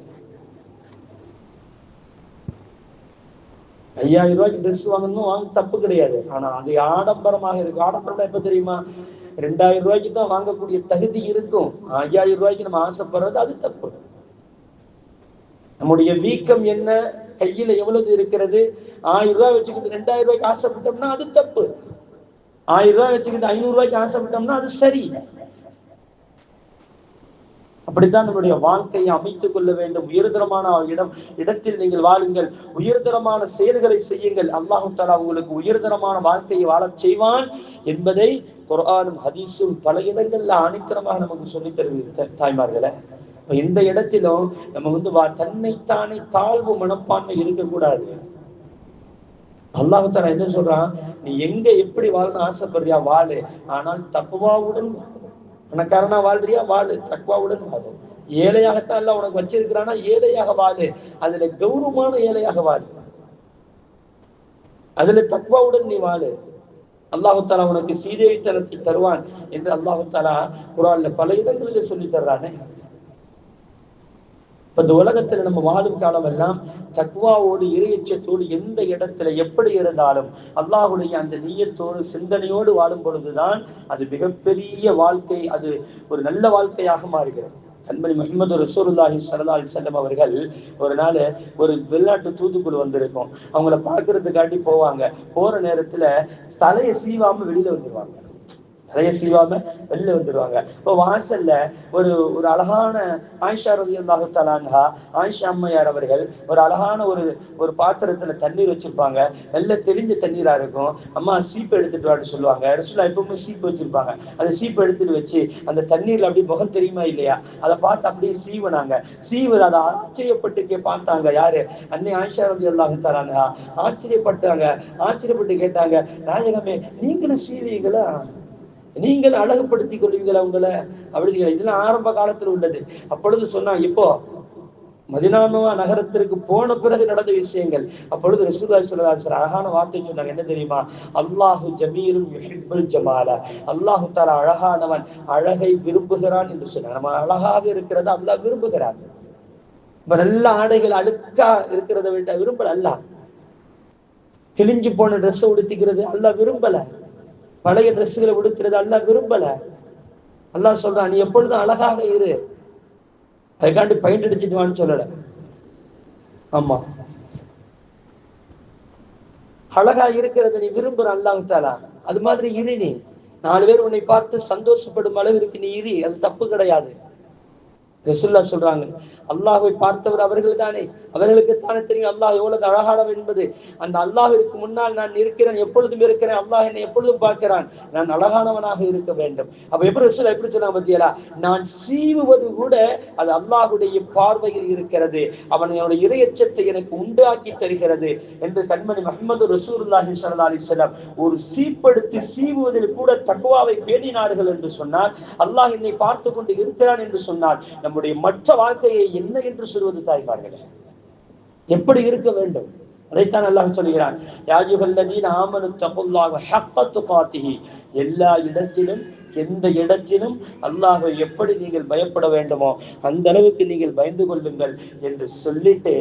5000 ரூபாய்க்கு ட்ரெஸ் வாங்கணும், வாங்க தப்பு கிடையாது. ஆனா அது ஆடம்பரமாக இருக்கு. ஆடம்பரம் எப்ப தெரியுமா? 2000 ரூபாய்க்கு தான் வாங்கக்கூடிய தகுதி இருக்கும். 5000 ரூபாய்க்கு நம்ம ஆசைப்படுறது அது தப்பு. நம்முடைய வீக்கம் என்ன, கையில எவ்வளவு இருக்கிறது, 1000 ரூபாய் வச்சுக்கிட்டு 2000 ரூபாய்க்கு ஆசைப்பட்டோம்னா அது தப்பு. 1000 ரூபாய் வச்சுக்கிட்டு 500 ரூபாய்க்கு ஆசைப்பட்டோம்னா அது சரி. அப்படித்தான் நம்முடைய வாழ்க்கையை அமைத்துக் கொள்ள வேண்டும். உயர்தரமான இடத்தில் நீங்கள் வாழுங்கள், உயர்தரமான செயல்களை செய்யுங்கள். அல்லாஹ் தஆலா உங்களுக்கு உயர்தரமான வாழ்க்கையை வாழச் செய்வான் என்பதை குர்ஆனும் ஹதீஸும் பல இடங்கள்ல ஆணித்தரமாக நமக்கு சொல்லித் தருகிறது தாய்மார்களே. எந்த இடத்திலும் நம்ம தன்னைத்தானே தாழ்வு மனப்பான்மை இருக்கக்கூடாது. அல்லாஹ் தஆலா என்ன சொல்றான், நீ எங்க எப்படி வாழணும் ஆசைப்படுறியா வாழு, ஆனால் தக்வாவுடன் பணக்காரனா வாழ்றியா வாழு, தக்வாவுடன் வாழு. ஏழையாகத்தான் எல்லாம் உனக்கு வச்சிருக்கிறானா ஏழையாக வாழு, அதுல கௌரவமான ஏழையாக வாழு, அதுல தக்வாவுடன் நீ வாழு. அல்லாஹ் தஆலா உனக்கு சீதேவித்தனத்தை தருவான் என்று அல்லாஹ் தஆலா குர்ஆன்ல பல இடங்களில் சொல்லி தர்றானே. இந்த உலகத்துல நம்ம வாழும் காலம் எல்லாம் தக்வாவோடு இறையச்சத்தோடு எந்த இடத்துல எப்படி இருந்தாலும் அல்லாஹ்வுடைய அந்த நியத்தோடு சிந்தனையோடு வாழும் பொழுதுதான் அது மிகப்பெரிய வாழ்க்கை, அது ஒரு நல்ல வாழ்க்கையாக மாறுகிறது. கண்மணி முஹம்மது ரசூலுல்லாஹி ஸல்லல்லாஹு அலைஹி வஸல்லம் அவர்கள் ஒரு நாள் ஒரு வெளிநாட்டு தூதுக்குழு வந்திருக்கும். அவங்கள பார்க்கறதுக்காண்டி போவாங்க. போற நேரத்துல தலையை சீவாம வெளியில வந்துருவாங்க. தலையை சீவாம வெளில வந்துருவாங்க. இப்போ வாசல்ல ஒரு அழகான ஆயிஷா ரலியல்லாஹு தஆலா அன்ஹா, ஆயிஷா அம்மையார் அவர்கள் ஒரு அழகான ஒரு பாத்திரத்துல தண்ணீர் வச்சிருப்பாங்க. நல்ல தெளிஞ்ச தண்ணீரா இருக்கும். அம்மா சீப்பு எடுத்துட்டு வான்னு சொல்லுவாங்க. ரசூலுல்லாஹ் எப்பவுமே சீப்பு வச்சிருப்பாங்க. அந்த சீப்பு எடுத்துட்டு வச்சு அந்த தண்ணீர்ல அப்படியே முகம் தெரியுமா இல்லையா அதை பார்த்து அப்படியே சீவனாங்க. அதை ஆச்சரியப்பட்டு பார்த்தாங்க. யாரு? அன்னை ஆயிஷா ரலியல்லாஹு தஆலா அன்ஹா ஆச்சரியப்பட்டு கேட்டாங்க, நாயகமே நீங்களும் சீவீங்களா, நீங்கள் அழகுபடுத்திக் கொள்வீங்களா உங்களை அப்படின்னு. இதெல்லாம் ஆரம்ப காலத்துல உள்ளது. அப்பொழுது சொன்னா, இப்போ மதீனா நகரத்திற்கு போன பிறகு நடந்த விஷயங்கள். அப்பொழுது ரசூலுல்லாஹி ஸல்லல்லாஹு அலைஹி வஸல்லம் அழகான வார்த்தை சொன்னாங்க. என்ன தெரியுமா? அல்லாஹு ஜமீலுன் யுஹிப்புல் ஜமாலா, அல்லாஹு தஆலா அழகானவன், அழகை விரும்புகிறான் என்று சொன்னாங்க. நம்ம அழகாக இருக்கிறத அல்லாஹ் விரும்புகிறான். இப்ப நல்ல ஆடைகள் அழுக்கா இருக்கிறத விட விரும்பல அல்லாஹ். கிழிஞ்சு போன ட்ரெஸ் உடுத்திக்கிறது அல்லாஹ் விரும்பல. பழைய ட்ரெஸ்களை உடுக்கிறது அல்லாஹ் விரும்பல. அல்லாஹ் சொல்றான், நீ எப்பொழுதும் அழகாக இரு, அதுக்காண்டி பயிண்ட் அடிச்சுட்டு வான்னு சொல்லல. ஆமா, அழகா இருக்கிறத நீ விரும்புற அல்லாஹ் தஆலா, அது மாதிரி இரு. நீ 4 பேர் உன்னை பார்த்து சந்தோஷப்படும் அளவிற்கு நீ இரு, அது தப்பு கிடையாது. ரசூலுல்லாஹ் சொல்றாங்க, அல்லாஹ்வை பார்த்தவர் அவர்கள் தானே, அவர்களுக்கு தானே தெரியும் அல்லாஹ் எவ்வளவு அழகானவன் என்பது. அந்த அல்லாஹ்விற்கு முன்னால் நான் இருக்கிறேன், எப்பொழுதும் இருக்கிறேன், அல்லாஹ் என்னை எப்பொழுதும் பார்க்கிறான், நான் அழகானவனாக இருக்க வேண்டும். அப்ப எப்படி ரசூலுல்லாஹ் எப்படி சொன்னாங்க பத்தியலா? நான் சீவுவது கூட அது அல்லாஹ்வுடைய பார்வையில் இருக்கிறது, அவனுடைய இறையச்சத்தை எனக்கு உண்டாக்கி தருகிறது என்று கண்மணி முஹம்மது ரசூலுல்லாஹி ஸல்லல்லாஹு அலைஹி வஸல்லம் ஒரு சீப்படுத்தி சீவுவதில் கூட தக்வாவை பேணினார்கள் என்று சொன்னால், அல்லாஹ் என்னை பார்த்து கொண்டு இருக்கிறான் என்று சொன்னால், நம்முடைய மற்ற வாழ்க்கையை என்ன என்று சொல்வது தாய்மார்களே? எப்படி இருக்க வேண்டும்? அதைத்தான் அல்லாஹ் சொல்கிறான், யா அய்யுஹல்லதீன ஆமனு தகுல்லாஹ ஹக்க துகாத்திஹி, எல்லா இடத்திலும் எந்த இடத்திலும் அல்லாஹ்வை எப்படி நீங்கள் பயப்பட வேண்டுமோ அந்த அளவுக்கு நீங்கள் பயந்து கொள்ளுங்கள் என்று சொல்லிட்டு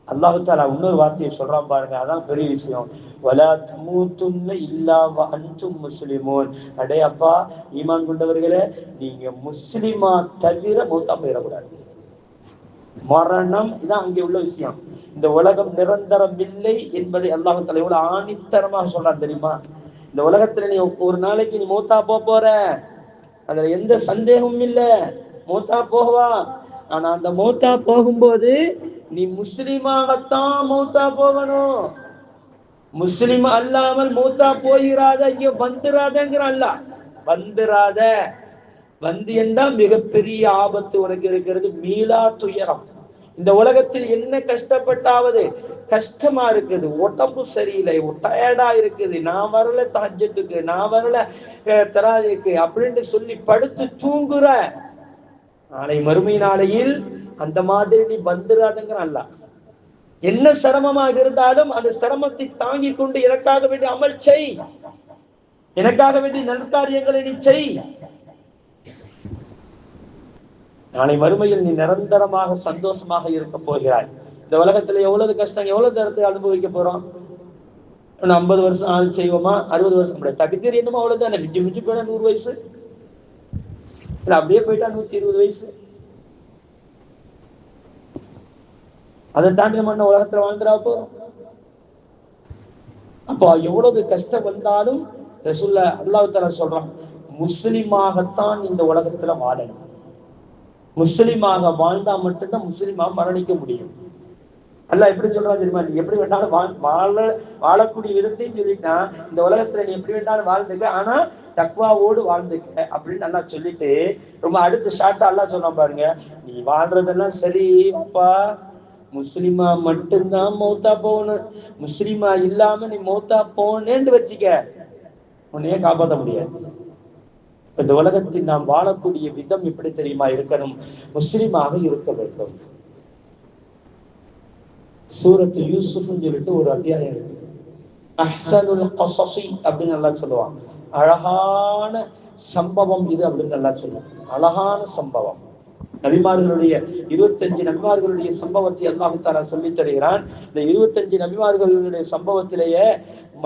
அல்லாஹ் தஆலா இன்னொரு வார்த்தையை சொல்றான் பாருங்க. அதான் பெரிய விஷயம். வலா தமூதுன்ன இல்லா வ அன்தும் முஸ்லிமூன். அடே அப்பா, ஈமான் கொண்டவர்களே, நீங்க முஸ்லிமா தவிர மௌத்தா போயிடக்கூடாது. மரணம் இதான் அங்கே உள்ள விஷயம். இந்த உலகம் நிரந்தரம் இல்லை என்பதை அல்லாஹ் தஆலா எவ்வளவு ஆணித்தரமாக சொல்றான் தெரியுமா? இந்த உலகத்துல நீ ஒரு நாளைக்கு நீ மௌத்தா போற, அதுல எந்த சந்தேகமும் இல்லை, மௌத்தா போவா. ஆனா அந்த மௌத்தா போகும்போது நீ முஸ்லிமாகத்தான் மௌத்தா போகணும். முஸ்லிம் அல்லாமல் மௌத்தா போயிராத, இங்க வந்துராதங்கிற அல்லாஹ். வந்துராத, வந்து என்றால் மிகப்பெரிய ஆபத்து உனக்கு இருக்கிறது, மீளா துயரம். இந்த உலகத்தில் என்ன கஷ்டப்பட்டாவது கஷ்டமா இருக்குது, உடம்பு சரியில்லை, டயர்டா இருக்குது, நான் வரல தஹஜ்ஜுக்கு, நான் வரல தராவிக்கு அப்படின்னு சொல்லி படுத்து தூங்குற, நாளை மறுமை நாளையில் அந்த மாதிரி நீ வந்துராதங்கிற அல்லாஹ். என்ன சிரமமாக இருந்தாலும் அந்த சிரமத்தை தாங்கி கொண்டு எனக்காக வேண்டி அமல் செய், எனக்காக வேண்டி நற்காரியங்களை நீ செய். நாளை மறுமையில் நீ நிரந்தரமாக சந்தோஷமாக இருக்க போகிறாய். இந்த உலகத்துல எவ்வளவு கஷ்டம், எவ்வளவு தரத்தை அனுபவிக்க போறோம். 50 வருஷம் ஆள் செய்வோமா, 60 வருஷம் தகுதி என்னமோ அவ்வளவுதானே. மிஞ்சி மிஞ்சி போயிட்டா 100 வயசு, இல்ல அப்படியே போயிட்டா 120 வயசு. அதை தாண்டி நம்ம உலகத்துல வாழ்ந்துடா போறோம். அப்போ எவ்வளவு கஷ்டம் வந்தாலும் ரசூலுல்லாஹ் அல்லாஹ் தஆலா சொல்றான், முஸ்லிமாகத்தான் இந்த உலகத்துல வாழணும். முஸ்லிமாக வாழ்ந்தா மட்டும்தான் முஸ்லிமாக மரணிக்க முடியும். அல்லாஹ் எப்படி சொல்றா தெரியுமா? நீ எப்படி வேண்டாலும் வாழக்கூடிய விதத்தையும் சொல்லிட்டா, இந்த உலகத்துல நீ எப்படி வேண்டாலும் வாழ்ந்துக்க, ஆனா தக்வாவோடு வாழ்ந்துக்க அப்படின்னு அல்லாஹ் சொல்லிட்டு ரொம்ப அடுத்த ஷார்ட்டா அல்லாஹ் சொன்னான் பாருங்க, நீ வாழ்றதெல்லாம் சரி அப்பா, முஸ்லிமா மட்டும்தான் மௌத்தா போகணும். முஸ்லிமா இல்லாம நீ மௌத்தா போனேன்னு வச்சுக்க, உன்னையே காப்பாற்ற முடியாது. இந்த உலகத்தில் நாம் வாழக்கூடிய விதம் எப்படி தெரியுமா இருக்கணும்? முஸ்லிமாக இருக்க வேண்டும். சூரத்து யூசுஃப்னு சொல்லிட்டு ஒரு அத்தியாயம் இருக்கு. அஹ்ஸனுல் கஸஸி அப்படின்னு நல்லா சொல்லுவாங்க. அழகான சம்பவம் இது அப்படின்னு நல்லா சொல்லுவாங்க. அழகான சம்பவம். நபிமார்களுடைய 25 நபிமார்களுடைய சம்பவத்தை அல்லாஹ் தஆலா சொல்லி தருகிறான். இந்த 25 நபிமார்களுடைய சம்பவத்திலேயே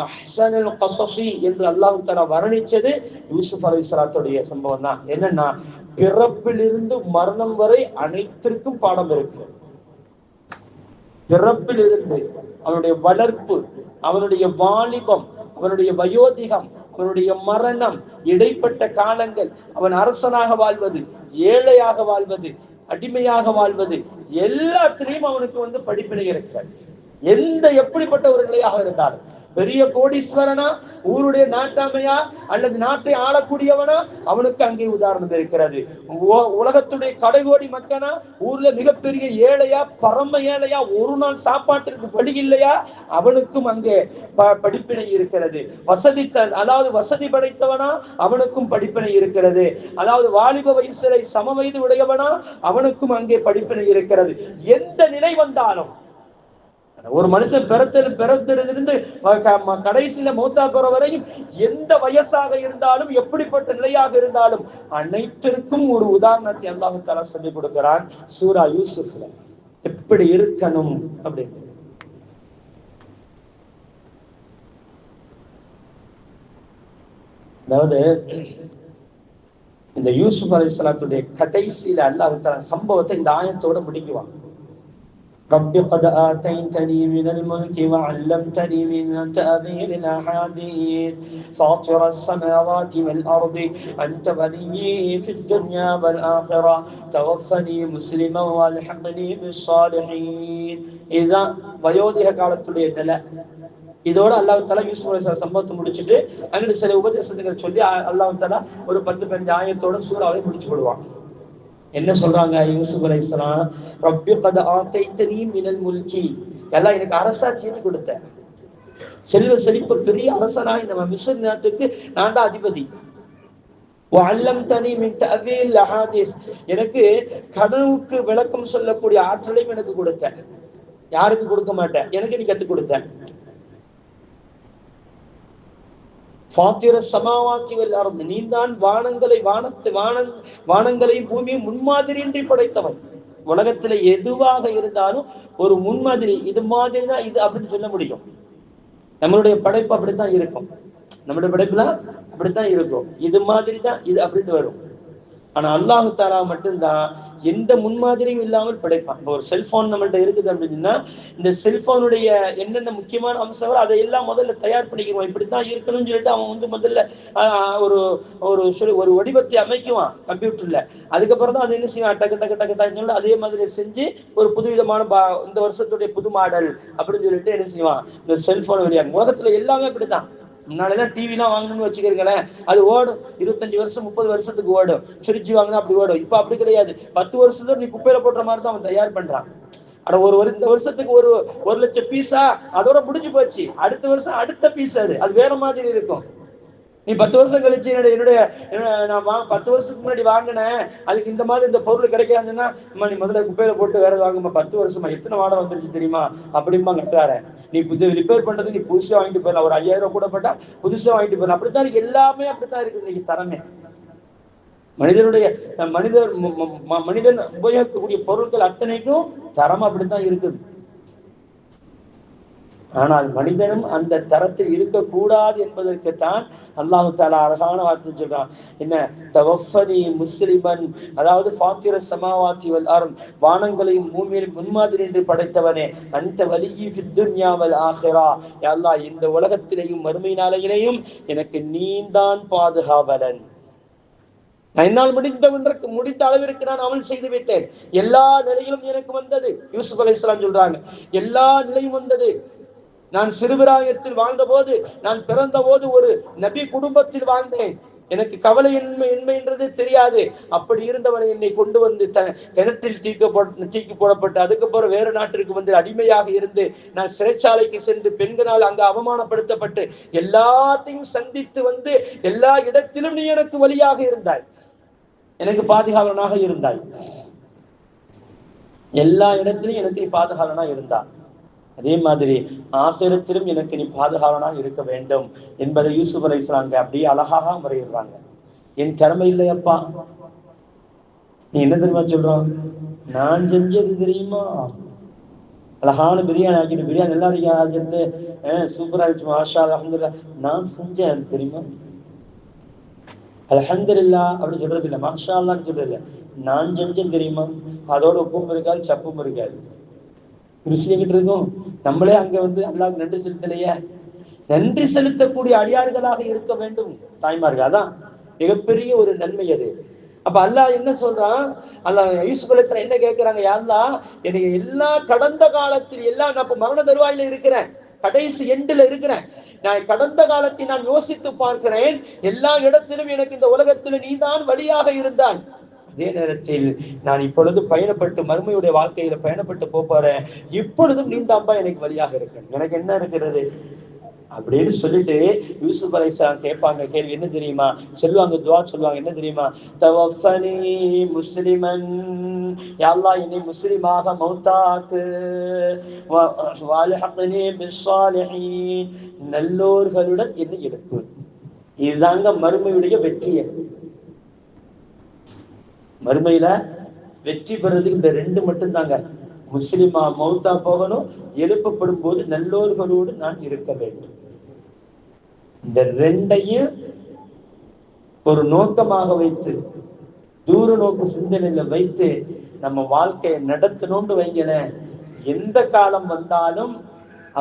அஹ்ஸனுல் கஸஸி என்று அல்லாஹ் தஆலா வர்ணிச்சது யூசுப் அலைஹிஸ்ஸலாத்துடைய சம்பவம் தான். என்னன்னா, பிறப்பிலிருந்து மரணம் வரை அனைத்திற்கும் பாடம் இருக்கு. பிறப்பிலிருந்து அவனுடைய வளர்ப்பு, அவனுடைய வாலிபம், அவனுடைய வயோதிகம், அவனுடைய மரணம், இடைப்பட்ட காலங்கள், அவன் அரசனாக வாழ்வது, ஏழையாக வாழ்வது, அடிமையாக வாழ்வது, எல்லாத்திலையும் அவனுக்கு படிப்பினை இருக்கிறார். எப்படிப்பட்ட ஒரு நிலையாக இருந்தாலும், பெரிய கோடீஸ்வரனா, ஊருடைய நாட்டாமையா, அல்லது நாட்டை ஆளக்கூடியவனா, அவனுக்கு அங்கே உதாரணம் இருக்கிறது. உலகத்துடைய கடைகோடி மக்கனா, ஊர்ல மிகப்பெரிய ஏழையா, பரம ஏழையா, ஒரு நாள் சாப்பாட்டிற்கு வழி இல்லையா, அவனுக்கும் அங்கே படிப்பினை இருக்கிறது. அதாவது வசதி படைத்தவனா, அவனுக்கும் படிப்பினை இருக்கிறது. அதாவது வாலிப வயசிலை சம வயது உடையவனா, அவனுக்கும் அங்கே படிப்பினை இருக்கிறது. எந்த நிலை வந்தாலும், ஒரு மனுஷன் பிறந்திலிருந்து கடைசியில மௌத்தா போற வரையும் எந்த வயசாக இருந்தாலும், எப்படிப்பட்ட நிலையாக இருந்தாலும், அனைத்திற்கும் ஒரு உதாரணத்தை அல்லாஹ் தஆலா சொல்லிக் கொடுக்கிறான் சூரா யூசுப்ல. எப்படி இருக்கணும் அப்படின்னு. அதாவது இந்த யூசுப் அலைஹிஸ்ஸலாத்துடைய கடைசியில அல்லாஹ் தஆலா சம்பவத்தை இந்த ஆயத்தோட முடிக்குவாங்க. رب قد آتيتني من الملك وعلمتني من تأويل الأحاديث فاطر السماوات والأرض أنت ولي في الدنيا والآخرة توفني مسلما والحقني بالصالحين. إذا வயோதிக காலத்துடைய நிலை இதோட அல்லாஹ் தஆலா யூசுப் அலைஹிஸ்ஸலாம் சம்பவத்தை முடிச்சிட்டு அங்க சில உபதேசங்கள் சொல்லி அல்லாஹ் தஆலா ஒரு 10-15 ஆயத்தோட சூறாவை முடிச்சு விடுவாங்க. என்ன சொல்றாங்க யூசுப் அலைஹிஸ்ஸலாம்? ரப்பி கத் ஆதைதனி மினல் முல்கி, எல்லாம் எனக்கு அரசாட்சியை கொடுத்த, செல்வ செழிப்பு பெரிய அரசனாய் நம்ம மிஸ்ர் நாட்டுக்கு நான் தான் அதிபதி. வஅல்லம்தனி மின் தஅவீல் அஹாதீஸ், எனக்கு கனவுக்கு விளக்கம் சொல்லக்கூடிய ஆற்றலையும் எனக்கு கொடுத்த. யாருக்கு கொடுக்க மாட்டேன், எனக்கு நீ கற்றுக் கொடுத்த. நீதான் வானங்களையும் பூமியும் முன்மாதிரியின்றி படைத்தவன். உலகத்துல எதுவாக இருந்தாலும் ஒரு முன்மாதிரி, இது மாதிரி தான் இது அப்படின்னு சொல்ல முடியும். நம்மளுடைய படைப்பு அப்படித்தான் இருக்கும், நம்மளுடைய படைப்புல அப்படித்தான் இருக்கும், இது மாதிரி தான் இது அப்படின்னு வரும். ஆனா அல்லாஹ் தஆலா மட்டும்தான் எந்த முன்மாதிரியும் இல்லாமல் படைப்பான். ஒரு செல்போன் நம்மள்ட்ட இருக்குது அப்படின்னா, இந்த செல்போனுடைய என்னென்ன முக்கியமான அம்சங்கள் அதையெல்லாம் முதல்ல தயார் பண்ணிக்குவான். இப்படித்தான் இருக்கணும்னு சொல்லிட்டு அவன் முதல்ல ஒரு வடிவத்தை அமைக்குவான் கம்ப்யூட்டர்ல. அதுக்கப்புறம் தான் அது என்ன செய்வான், டக்கு டக்கு டக்கு டக்குன்னு சொல்லி அதே மாதிரி செஞ்சு ஒரு புதுவிதமான இந்த வருஷத்துடைய புது மாடல் அப்படின்னு சொல்லிட்டு என்ன செய்வான், இந்த செல்போன் வழியாக. உலகத்துல எல்லாமே இப்படித்தான். முன்னாடிலாம் டிவிலாம் வாங்கணும்னு வச்சுக்கிறீங்களேன், அது ஓடும் 25 வருஷம் 30 வருஷத்துக்கு ஓடும். ஃப்ரிட்ஜ் வாங்கினா அப்படி ஓடும். இப்ப அப்படி கிடையாது, 10 வருஷத்துல நீ குப்பையில போடுற மாதிரி தான் அவன் தயார் பண்றான். ஆனா இந்த வருஷத்துக்கு ஒரு லட்சம் பீஸா, அதோட முடிஞ்சு போச்சு. அடுத்த வருஷம் அடுத்த பீஸ், அது வேற மாதிரி இருக்கும். நீ 10 வருஷம் கழிச்சு என்னுடைய நான் 10 வருஷத்துக்கு முன்னாடி வாங்கினேன், அதுக்கு இந்த மாதிரி இந்த பொருள் கிடைக்காதுன்னா, நீ முதல்ல குப்பையில போட்டு வேற வாங்குமா. 10 வருஷமா எத்தனை மாடல் வந்துருச்சு தெரியுமா அப்படிமா கட்டுறாரு. நீ ரிப்பேர் பண்றது நீ புதுசா வாங்கிட்டு போயிடலாம், ஒரு 5000 கூட போட்டா புதுசா வாங்கிட்டு போயிடலாம். அப்படித்தான் எல்லாமே அப்படித்தான் இருக்கு இன்னைக்கு தரமே. மனிதன் உபயோகிக்கக்கூடிய பொருட்கள் அத்தனைக்கும் தரம் அப்படித்தான் இருக்குது. ஆனால் மனிதனும் அந்த தரத்தில் இருக்கக்கூடாது என்பதற்குத்தான் அல்லாஹு தஆலா அழகான வார்த்தை சொல்றான். என்ன, தவஃபனி முஸ்லிமன், அதாவது ஃபாத்திர ஸமாவாத்தி வல் அர்த், வானங்களையும் பூமியையும் முன்மாதிரி என்று படைத்தவனே, அந்த வலியி ஃபித் துன்யா வல் ஆகிரா, யா அல்லாஹ் இந்த உலகத்திலேயும் மறுமை நாளையிலேயும் எனக்கு நீதான் பாதுகாவலன். என்னால் முடிந்த அளவிற்கு நான் அமல் செய்து விட்டேன். எல்லா நிலையிலும் எனக்கு வந்தது. யூசுப் அலைஹிஸ்ஸலாம் சொல்றாங்க, எல்லா நிலையும் வந்தது. நான் சிறுபிராயத்தில் வாழ்ந்த போது, நான் பிறந்த போது ஒரு நபி குடும்பத்தில் வாழ்ந்தேன். எனக்கு கவலை என்னது தெரியாது. அப்படி இருந்தவனை என்னை கொண்டு வந்து கிணற்றில் தீக்கி போடப்பட்டு, அதுக்கப்புறம் வேறு நாட்டிற்கு வந்து அடிமையாக இருந்து, நான் சிறைச்சாலைக்கு சென்று பெண்களால் அங்கு அவமானப்படுத்தப்பட்டு எல்லாத்தையும் சந்தித்து வந்து, எல்லா இடத்திலும் நீ எனக்கு வழியாக இருந்தாய், எனக்கு பாதுகாவலனாக இருந்தாய். எல்லா இடத்திலும் எனக்கு நீ பாதுகாவலனாக இருந்தாய். அதே மாதிரி ஆகிரத்திலும் எனக்கு நீ பாதுகாவலனாக இருக்க வேண்டும் என்பதை யூசுப் அலைஹிஸ்ஸலாம் அப்படியே அழகாக முறையிடுறாங்க. என் திறமை இல்லையப்பா, நீ என்ன தெரியுமா சொல்றோம், நான் செஞ்சது தெரியுமா, அழகான பிரியாணி ஆக்கிட்டு, பிரியாணி நல்லா ஆக்கிட்டு சூப்பரா ஆயிடுச்சு மாஷா அல்ஹம்துலில்லாஹ், நான் செஞ்சேன் தெரியுமா. அல்ஹம்துலில்லாஹ் அப்படி சொல்றது இல்லை, மாஷா அல்லாஹ்னு சொல்றது இல்லை, நான் செஞ்சேன் தெரியுமா. அதோட உப்பும் இருக்காது, சப்பும் இருக்காது, ருசிக்கிட்டு இருக்கும். நம்மளே அங்க வந்து அல்லாஹ்வுக்கு நன்றி செலுத்தலையே. நன்றி செலுத்தக்கூடிய அடியார்களாக இருக்க வேண்டும் தாய்மார்கள். அதான் மிகப்பெரிய ஒரு நன்மை அது. அப்ப அல்லாஹ் என்ன சொல்றான், அல்லாஹ் யூசுப் அலைஹிஸ்ஸலாம் என்ன கேட்கிறாங்க, யா அல்லாஹ் எனக்கு எல்லா கடந்த காலத்தில் எல்லாம் நான் இப்ப மரண தருவாயில இருக்கிறேன், கடைசி எண்டுல இருக்கிறேன், நான் கடந்த காலத்தை நான் யோசித்து பார்க்கிறேன், எல்லா இடத்திலும் எனக்கு இந்த உலகத்தில் நீதான் வழியாக இருந்தான். அதே நேரத்தில் நான் இப்பொழுது பயணப்பட்டு மறுமையுடைய வாழ்க்கையில பயணப்பட்டு போறேன், இப்பொழுதும் நீந்தாம்பா எனக்கு வழியாக இருக்கு, எனக்கு என்ன இருக்கிறது அப்படின்னு சொல்லிட்டு யூசுப் அலைஹிஸ்ஸலாம் கேட்பாங்க. கேள்வி என்ன தெரியுமா சொல்லுவாங்க, துஆ சொல்லுவாங்க, என்ன தெரியுமா, தவஃபனி முஸ்லிமன், யா அல்லாஹ் என்னை முஸ்லிமாக மௌத்தாக்கு, வல்ஹக்னி பிஸ்ஸாலிஹீன், நல்லோர்களுடன் என்னை எழுப்பு. இதுதாங்க மறுமையுடைய வெற்றியே. மறுமையில வெற்றி பெறதுக்கு இந்த ரெண்டு மட்டும் தாங்க, முஸ்லிமா மௌத்தா போகணும், எழுப்பப்படும் போது நல்லோர்களோடு நான் இருக்க வேண்டும். இந்த ரெண்டையும் ஒரு நோக்கமாக வைத்து தூர நோக்கு சிந்தனையில வைத்து நம்ம வாழ்க்கையை நடத்தணும்னு வைங்கள, எந்த காலம் வந்தாலும்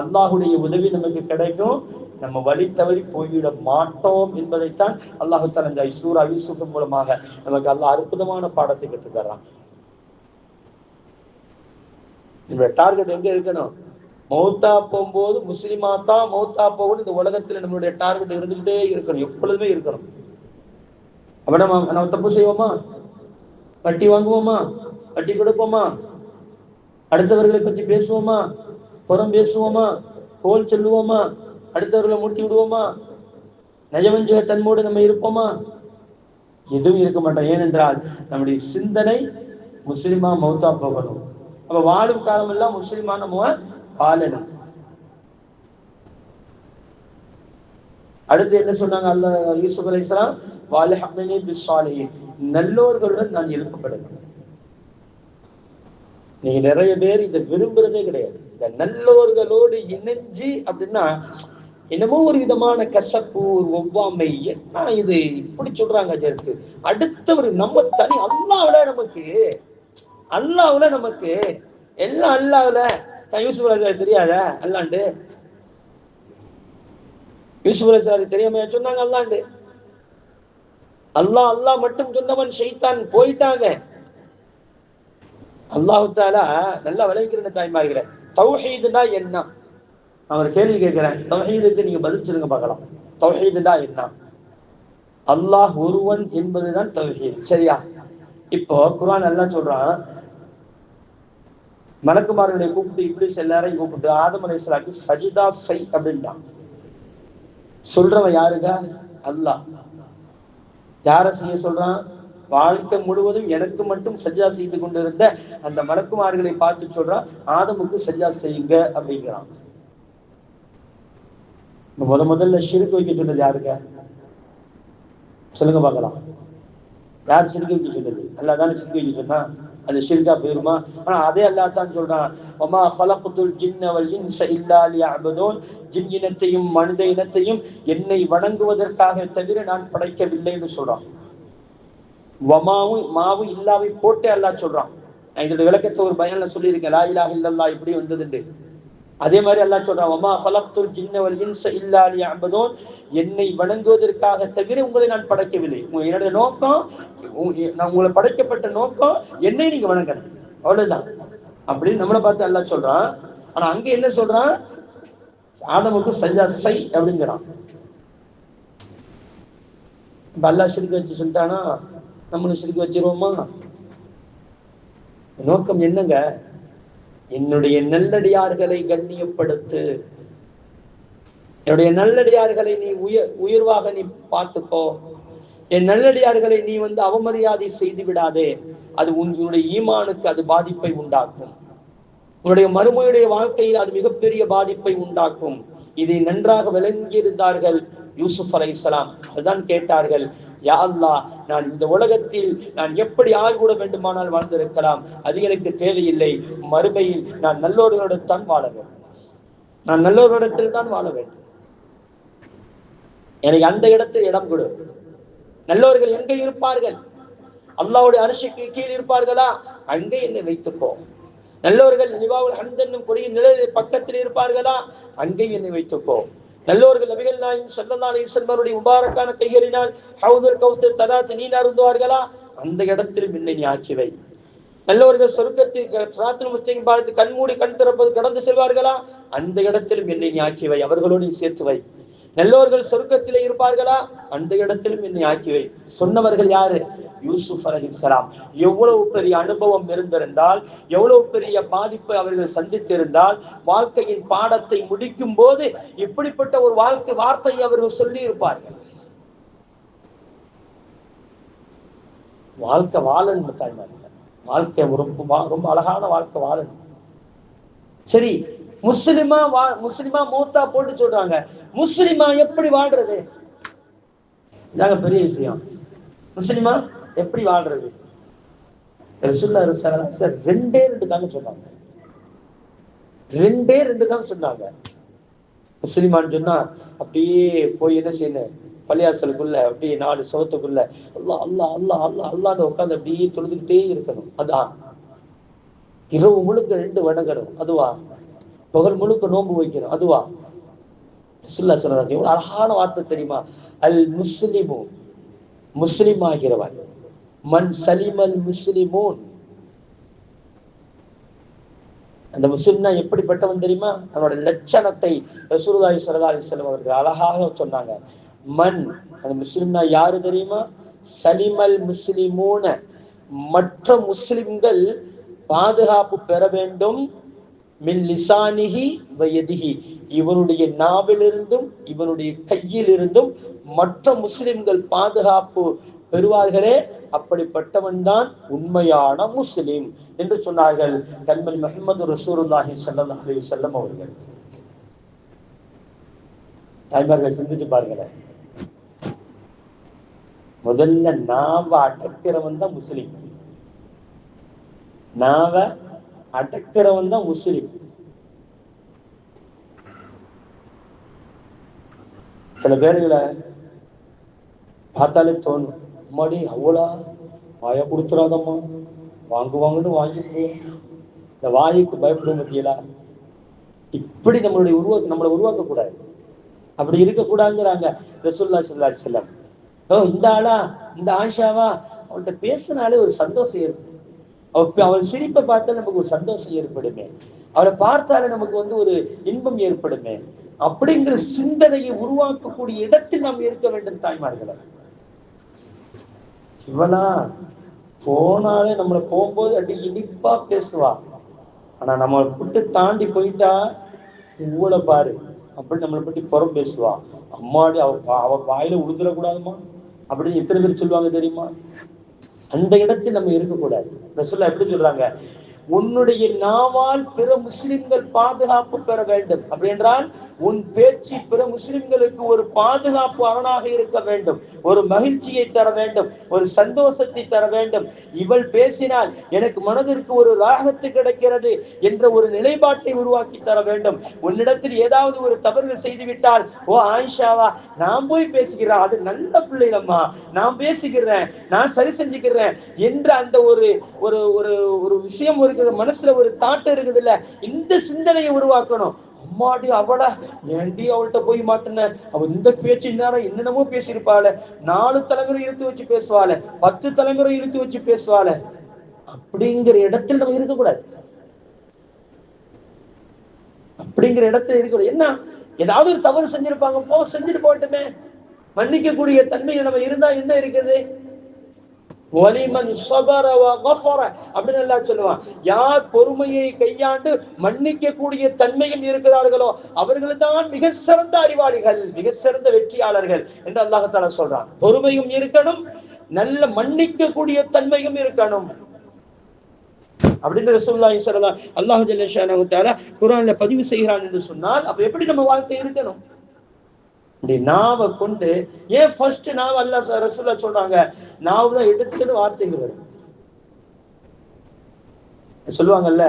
அல்லாஹுடைய உதவி நமக்கு கிடைக்கும், நம்ம வழி தவறி போய்விட மாட்டோம் என்பதைத்தான் அல்லாஹு தஆலா இந்த சூரா யூசுப் மூலமாக நமக்கு அல்லாஹ் அற்புதமான பாடத்தை கற்று தர்றான். நம்மளுடைய டார்கெட் எங்க இருக்கணும், மௌத்தா போகும்போது முஸ்லிமா தான் மௌத்தா போகணும். இந்த உலகத்துல நம்மளுடைய டார்கெட் இருந்துகிட்டே இருக்கணும், எப்பொழுதுமே இருக்கணும். அப்ப நம்ம தப்பு செய்வோமா, வட்டி வாங்குவோமா, வட்டி கொடுப்போமா, அடுத்தவர்களை பற்றி பேசுவோமா, புறம் பேசுவோமா, கோல் சொல்லுவோமா, அடுத்தவர்களை மூட்டி விடுவோமா, நயவஞ்சக தன்மோடு நம்ம இருப்போமா? எதுவும் இருக்க மாட்டோம். ஏனென்றால் நம்முடைய சிந்தனை முஸ்லிமா மௌத்தா போகணும். அப்ப வாழும் காலம் எல்லாம் முஸ்லிமா நம்ம வாழணும். அடுத்து என்ன சொன்னாங்க அல்லாஹ் யூசுப் அலைஹிஸ்ஸலாம், வல்ஹக்னி பிஸ்ஸாலிஹீன், நல்லோர்களுடன் நான் எழுப்பப்படணும். நீங்க நிறைய பேர் இதை விரும்புறதே கிடையாது. இந்த நல்லோர்களோடு இணைஞ்சு அப்படின்னா என்னமோ ஒரு விதமான கசப்பு, ஒரு ஒவ்வாமை, என்ன இது இப்படி சொல்றாங்க சேர்த்து. அடுத்தவர் நம்ம தனி அல்லாஹ்வுல நமக்கு, அல்லாஹ்வுல நமக்கு எல்லாம் அல்லாஹ்வுல. யூசுப் அலைஹிஸ்ஸலாம் தெரியாதா அல்லாண்டு? யூசுப் அலைஹிஸ்ஸலாம் தெரியாம சொன்னாங்க அல்லாண்டு? அல்லாஹ் அல்லாஹ் மட்டும் சொன்னவன் ஷைத்தான் போயிட்டாங்க. அல்லாஹ் தஆலா நல்லா விளங்கிக்கிற தாய்மார்களே, தௌஹீதுனா என்ன? அவர் கேள்வி கேட்கிறேன், தௌஹீதுக்கு நீங்க பதில் சொல்லுங்க பார்க்கலாம். தௌஹீதுனா என்ன? அல்லாஹ் ஒருவன் என்பதுதான் தௌஹீத், சரியா? இப்போ குர்ஆன் எல்லாம் சொல்றான், மலக்குமார்களை கூப்பிட்டு இப்லீஸ் எல்லாரையும் கூப்பிட்டு ஆதம் அலைஹிஸ்ஸலாத்துக்கு சஜிதா செய் அப்படின்ட்டான். சொல்றவன் யாருங்க? அல்லாஹ். யாரை செய்ய சொல்றான்? வாழ்க்கை முழுவதும் எனக்கு மட்டும் சஜ்ஜா செய்து கொண்டிருந்த அந்த மலக்குமார்களை பார்த்து சொல்றான், ஆதமுக்கு சஜ்ஜா செய்யுங்க அப்படிங்கிறான். முதல்ல ஷிர்க் வைக்க சொன்னது யாருங்க? சொல்லுங்க பார்க்கலாம். யார் ஷிர்க் வைக்க சொன்னது? அல்லாஹ் தானே ஷிர்க் வைக்க சொன்னா. அது ஷிர்கா போயிருமா? ஆனா அதே அல்லாஹ் தான் சொல்றான், வமா ஹலக்துல் ஜின்ன வல் இன்ஸ இல்லா லியஅபுதூன், ஜின் இனத்தையும் மனித இனத்தையும் என்னை வணங்குவதற்காக தவிர நான் படைக்கவில்லைன்னு சொல்றான். வமாவும் மாவும் இல்லாவை போட்டே அல்லாஹ் சொல்றான். நான் இதோட விளக்கத்தை ஒரு பயான்ல சொல்லியிருக்கேன், லா இலாஹ இல்லல்லாஹ் இப்படி வந்ததுண்டு. அதே மாதிரி அல்லாஹ் சொல்றான், வமா ஹலக்துல் ஜின்ன வல் இன்ஸ இல்லா லியஅபுதூன், என்னை வணங்குவதற்காக தவிர உங்களை நான் படைக்கவில்லை. என்னுடைய நோக்கம், நான் உங்களை படைக்கப்பட்ட நோக்கம் என்னை நீங்க வணங்கணும், அவ்வளவுதான் அப்படின்னு நம்மளை பார்த்து அல்லாஹ் சொல்றான். ஆனா அங்க என்ன சொல்றான்? ஆதமுக்கு சஜ்ஜா செய் அப்படிங்கிறான். இப்ப அல்லாஹ் ஷிர்க் வச்சு சொல்லிட்டானா நம்மளும் ஷிர்க் வச்சிருவோமா? நோக்கம் என்னங்க? என்னுடைய நல்லடியார்களை கண்ணியப்படுத்து, என்னுடைய நல்லடியார்களை நீ உயர்வாக நீ பார்த்துக்கோ, என் நல்லடியார்களை நீ அவமரியாதை செய்து விடாதே, அது உன்னுடைய ஈமானுக்கு அது பாதிப்பை உண்டாக்கும், உன்னுடைய மறுமையுடைய வாழ்க்கையில் அது மிகப்பெரிய பாதிப்பை உண்டாக்கும். இதை நன்றாக விளங்கியிருந்தார்கள் யூசுப் அலைஹிஸ்ஸலாம். அதுதான் கேட்டார்கள், யா அல்லாஹ், நான் இந்த உலகத்தில் நான் எப்படி யார் கூட வேண்டுமானால் வாழ்ந்திருக்கலாம், அது எனக்கு தேவையில்லை. மறுமையில் நான் நல்லோர்களிடம் தான் வாழ வேண்டும், நான் நல்லோர்களிடத்தில் தான் வாழ வேண்டும். எனக்கு அந்த இடத்தில் இடம் கொடு. நல்லோர்கள் எங்கே இருப்பார்கள்? அல்லாஹ்வுடைய அரிசிக்கு கீழ் இருப்பார்களா? அங்கே என்னை வைத்துக்கோ. நல்லோர்கள் லிவாவுல் ஹம்த் என்னும் கொடியின் நிழலில் பக்கத்தில் இருப்பார்களா? அங்கே என்னை வைத்துக்கோ. நல்லோர்கள் நபிகள் நாயகம் ஸல்லல்லாஹு அலைஹி வஸல்லம் முபாரக்கான கைகளினால் ஹவுதுல் கௌஸர் தடாத்து நீர் அருந்துவார்களா? அந்த இடத்திலும் என்னை நீ ஆக்கி வை. நல்லவர்கள் சொர்க்கத்தில் முஸ்லிம் பார்த்து கண்மூடி கண் திறப்பது கடந்து செல்வார்களா, அந்த இடத்திலும் என்னை நீ ஆக்கி வை, அவர்களோடு சேர்த்து வை. நல்லவர்கள் சொர்க்கத்திலே இருப்பார்களா, அந்த இடத்திலும் என்னை ஆக்கி வை. சொன்னவர்கள் யாரு? யூசுப் அலைஹிஸ்ஸலாம். எவ்வளவு பெரிய அனுபவம் இருந்திருந்தால், எவ்வளவு பெரிய பாதிப்பை அவர்கள் சந்தித்திருந்தால், வாழ்க்கையின் பாடத்தை முடிக்கும் போது இப்படிப்பட்ட ஒரு வார்த்தையை அவர்கள் சொல்லி இருப்பார்கள். வாழ்க்கை வாழணும் தாய்மார்கள், வாழ்க்கை ரொம்ப அழகான வாழ்க்கை வாழணும். சரி, முஸ்லிமா மூத்தா போட்டு சொல்றாங்க, முஸ்லிமா எப்படி வாழ்றது? இதாங்க பெரிய விஷயம். முஸ்லிமா எப்படி வாழ்றது? ரசூலுல்லாஹி ரெண்டே தாங்க சொன்னாங்க. சொன்னாங்க. முஸ்லிமான்னு சொன்னா அப்படியே போய் என்ன செய்யணும், பள்ளியாசலுக்குள்ள அப்படியே 4 சவத்துக்குள்ள அல்லாஹ் அல்லாஹ் அல்லாஹ் அல்லாஹ் அல்லாஹ்னு உட்காந்து அப்படியே தொழுதுகிட்டே இருக்கணும். அதான். இரவு முழுக்க 2 வணங்கணும். அதுவா? பகல் முழுக்க நோன்பு வைக்கணும். அதுவா? ரசூலுல்லாஹி ஸல்லல்லாஹு அலைஹி வஸல்லம் அழகான வார்த்தை தெரியுமா? அல் முஸ்லிமு, முஸ்லிம் ஆகிறவன், மன் சலிமல் முஸ்லிமூன். அந்த முஸ்லிம்னா எப்படிப்பட்டவன் தெரியுமா? அவனோட லட்சணத்தை ரசூலுல்லாஹி ஸல்லல்லாஹு அலைஹி வஸல்லம் அவர்கள் அழகாக சொன்னாங்க. மன், அந்த முஸ்லிம்னா யாரு தெரியுமா? சலிமல் முஸ்லிமூன, மற்ற முஸ்லிம்கள் பாதுகாப்பு பெற வேண்டும். மின் லிசானிஹி வ யதிஹி, இவனுடைய நாவிலிருந்தும் இவனுடைய கையிலிருந்தும் மற்ற முஸ்லிம்கள் பாதுகாப்பு பெறுவார்களே, அப்படிப்பட்டவன் தான் உண்மையான முஸ்லிம் என்று சொன்னார்கள் கண்மணி முஹம்மது ரசூலுல்லாஹி ஸல்லல்லாஹு அலைஹி வஸல்லம் அவர்கள். தாய்மார்கள் சிந்திச்சு பாருங்களேன். முதல்ல நாவ அடக்கிறவன் தான் முஸ்லிம். நாவ அடக்கிறவன் தான் முஸ்லிம். சில பேர்களை பார்த்தாலே தோணும், அம்மாடி அவ்வளோ வாயை கொடுத்துறாதம்மா, வாங்குவாங்கன்னு வாங்கிட்டு இந்த வாய்க்கு பயப்படும் பத்தியலா. இப்படி நம்மளை உருவாக்க கூடாது, அப்படி இருக்கக்கூடாதுங்கிறாங்க ரசூலுல்லாஹி ஸல்லல்லாஹு அலைஹி வஸல்லம். இந்த ஆளா, இந்த ஆயிஷாவா, அவள்கிட்ட பேசினாலே ஒரு சந்தோஷம் ஏற்படும். அவள் சிரிப்பை பார்த்தா நமக்கு ஒரு சந்தோஷம் ஏற்படுமே, அவளை பார்த்தாலே நமக்கு ஒரு இன்பம் ஏற்படுமே, அப்படிங்கிற சிந்தனையை உருவாக்கக்கூடிய இடத்தில் நாம் இருக்க வேண்டும் தாய்மார்களை. இவளா போனாலே நம்மளை போகும்போது அப்படி இனிப்பா பேசுவா, ஆனா நம்மளை விட்டு தாண்டி போயிட்டா இவ்வளவு பாரு அப்படி நம்மளை பற்றி புறம் பேசுவா. அம்மாடி அவ வாயில உழுந்துடக்கூடாதுமா அப்படின்னு எத்தனை பேர் சொல்லுவாங்க தெரியுமா? அந்த இடத்தில் நம்ம இருக்கக்கூடாது. ரசூலுல்லாஹ் எப்படி சொல்றாங்க? உன்னுடைய நாவால் பிற முஸ்லிம்கள் பாதுகாப்பு பெற வேண்டும். அப்படி என்றால் உன் பேச்சு பிற முஸ்லிம்களுக்கு ஒரு பாதுகாப்பு அரணாக இருக்க வேண்டும், ஒரு மகிழ்ச்சியை தர வேண்டும், ஒரு சந்தோஷத்தை தர வேண்டும். இவள் பேசினால் எனக்கு மனதிற்கு ஒரு ராகத்து கிடைக்கிறது என்ற ஒரு நிலைப்பாட்டை உருவாக்கி தர வேண்டும். உன்னிடத்தில் ஏதாவது ஒரு தவறுகள் செய்துவிட்டால், ஓ ஆயிஷாவா, நான் போய் பேசுகிறேன், அது நல்ல பிள்ளைகளம்மா, நான் பேசுகிறேன், நான் சரி செஞ்சுக்கிறேன் என்ற அந்த ஒரு விஷயம் மனசுல ஒரு தாட்டு இருக்குது இல்ல, இந்த சிந்தனையை உருவாக்கணும். அம்மாடி அவளை ஏண்டி அவள்கிட்ட போய் மாட்டின, அவ இந்த பேச்சு நேரம் என்னென்னமோ பேசியிருப்பாள, 4 தலைமுறை இழுத்து வச்சு பேசுவாள, 10 தலைமுறை இழுத்து வச்சு பேசுவாள, அப்படிங்கிற இடத்தில் நம்ம இருக்கக்கூடாது. அப்படிங்கிற இடத்துல இருக்கக்கூடாது. என்ன, ஏதாவது ஒரு தவறு செஞ்சிருப்பாங்க, செஞ்சுட்டு போட்டுமே, மன்னிக்க கூடிய தன்மையில் நம்ம இருந்தா என்ன இருக்குது? அப்படின்னு எல்லாம் சொல்லுவான். யார் பொறுமையை கையாண்டு மன்னிக்க கூடிய தன்மையும் இருக்கிறார்களோ அவர்கள் தான் மிக சிறந்த அறிவாளிகள், மிக சிறந்த வெற்றியாளர்கள் என்று அல்லாஹ் தஆலா சொல்றான். பொறுமையும் இருக்கணும், நல்ல மன்னிக்க கூடிய தன்மையும் இருக்கணும் அப்படின்னு ரசூலுல்லாஹி ஸல்லல்லாஹு அல்லாஹ் ஜல்ல ஷானஹு தஆலா குர்ஆன்ல பதிவு செய்கிறான் என்று சொன்னால், அப்ப எப்படி நம்ம வாழ்க்கை இருக்கணும்? நாவை கொண்டு ஏன் ஃபர்ஸ்ட் நாவ அல்லாஹ் ரசூலுல்லாஹ் சொல்றாங்க, நாவுதான் எடுத்துன்னு வார்த்தைகள் வரும். சொல்லுவாங்கல்ல,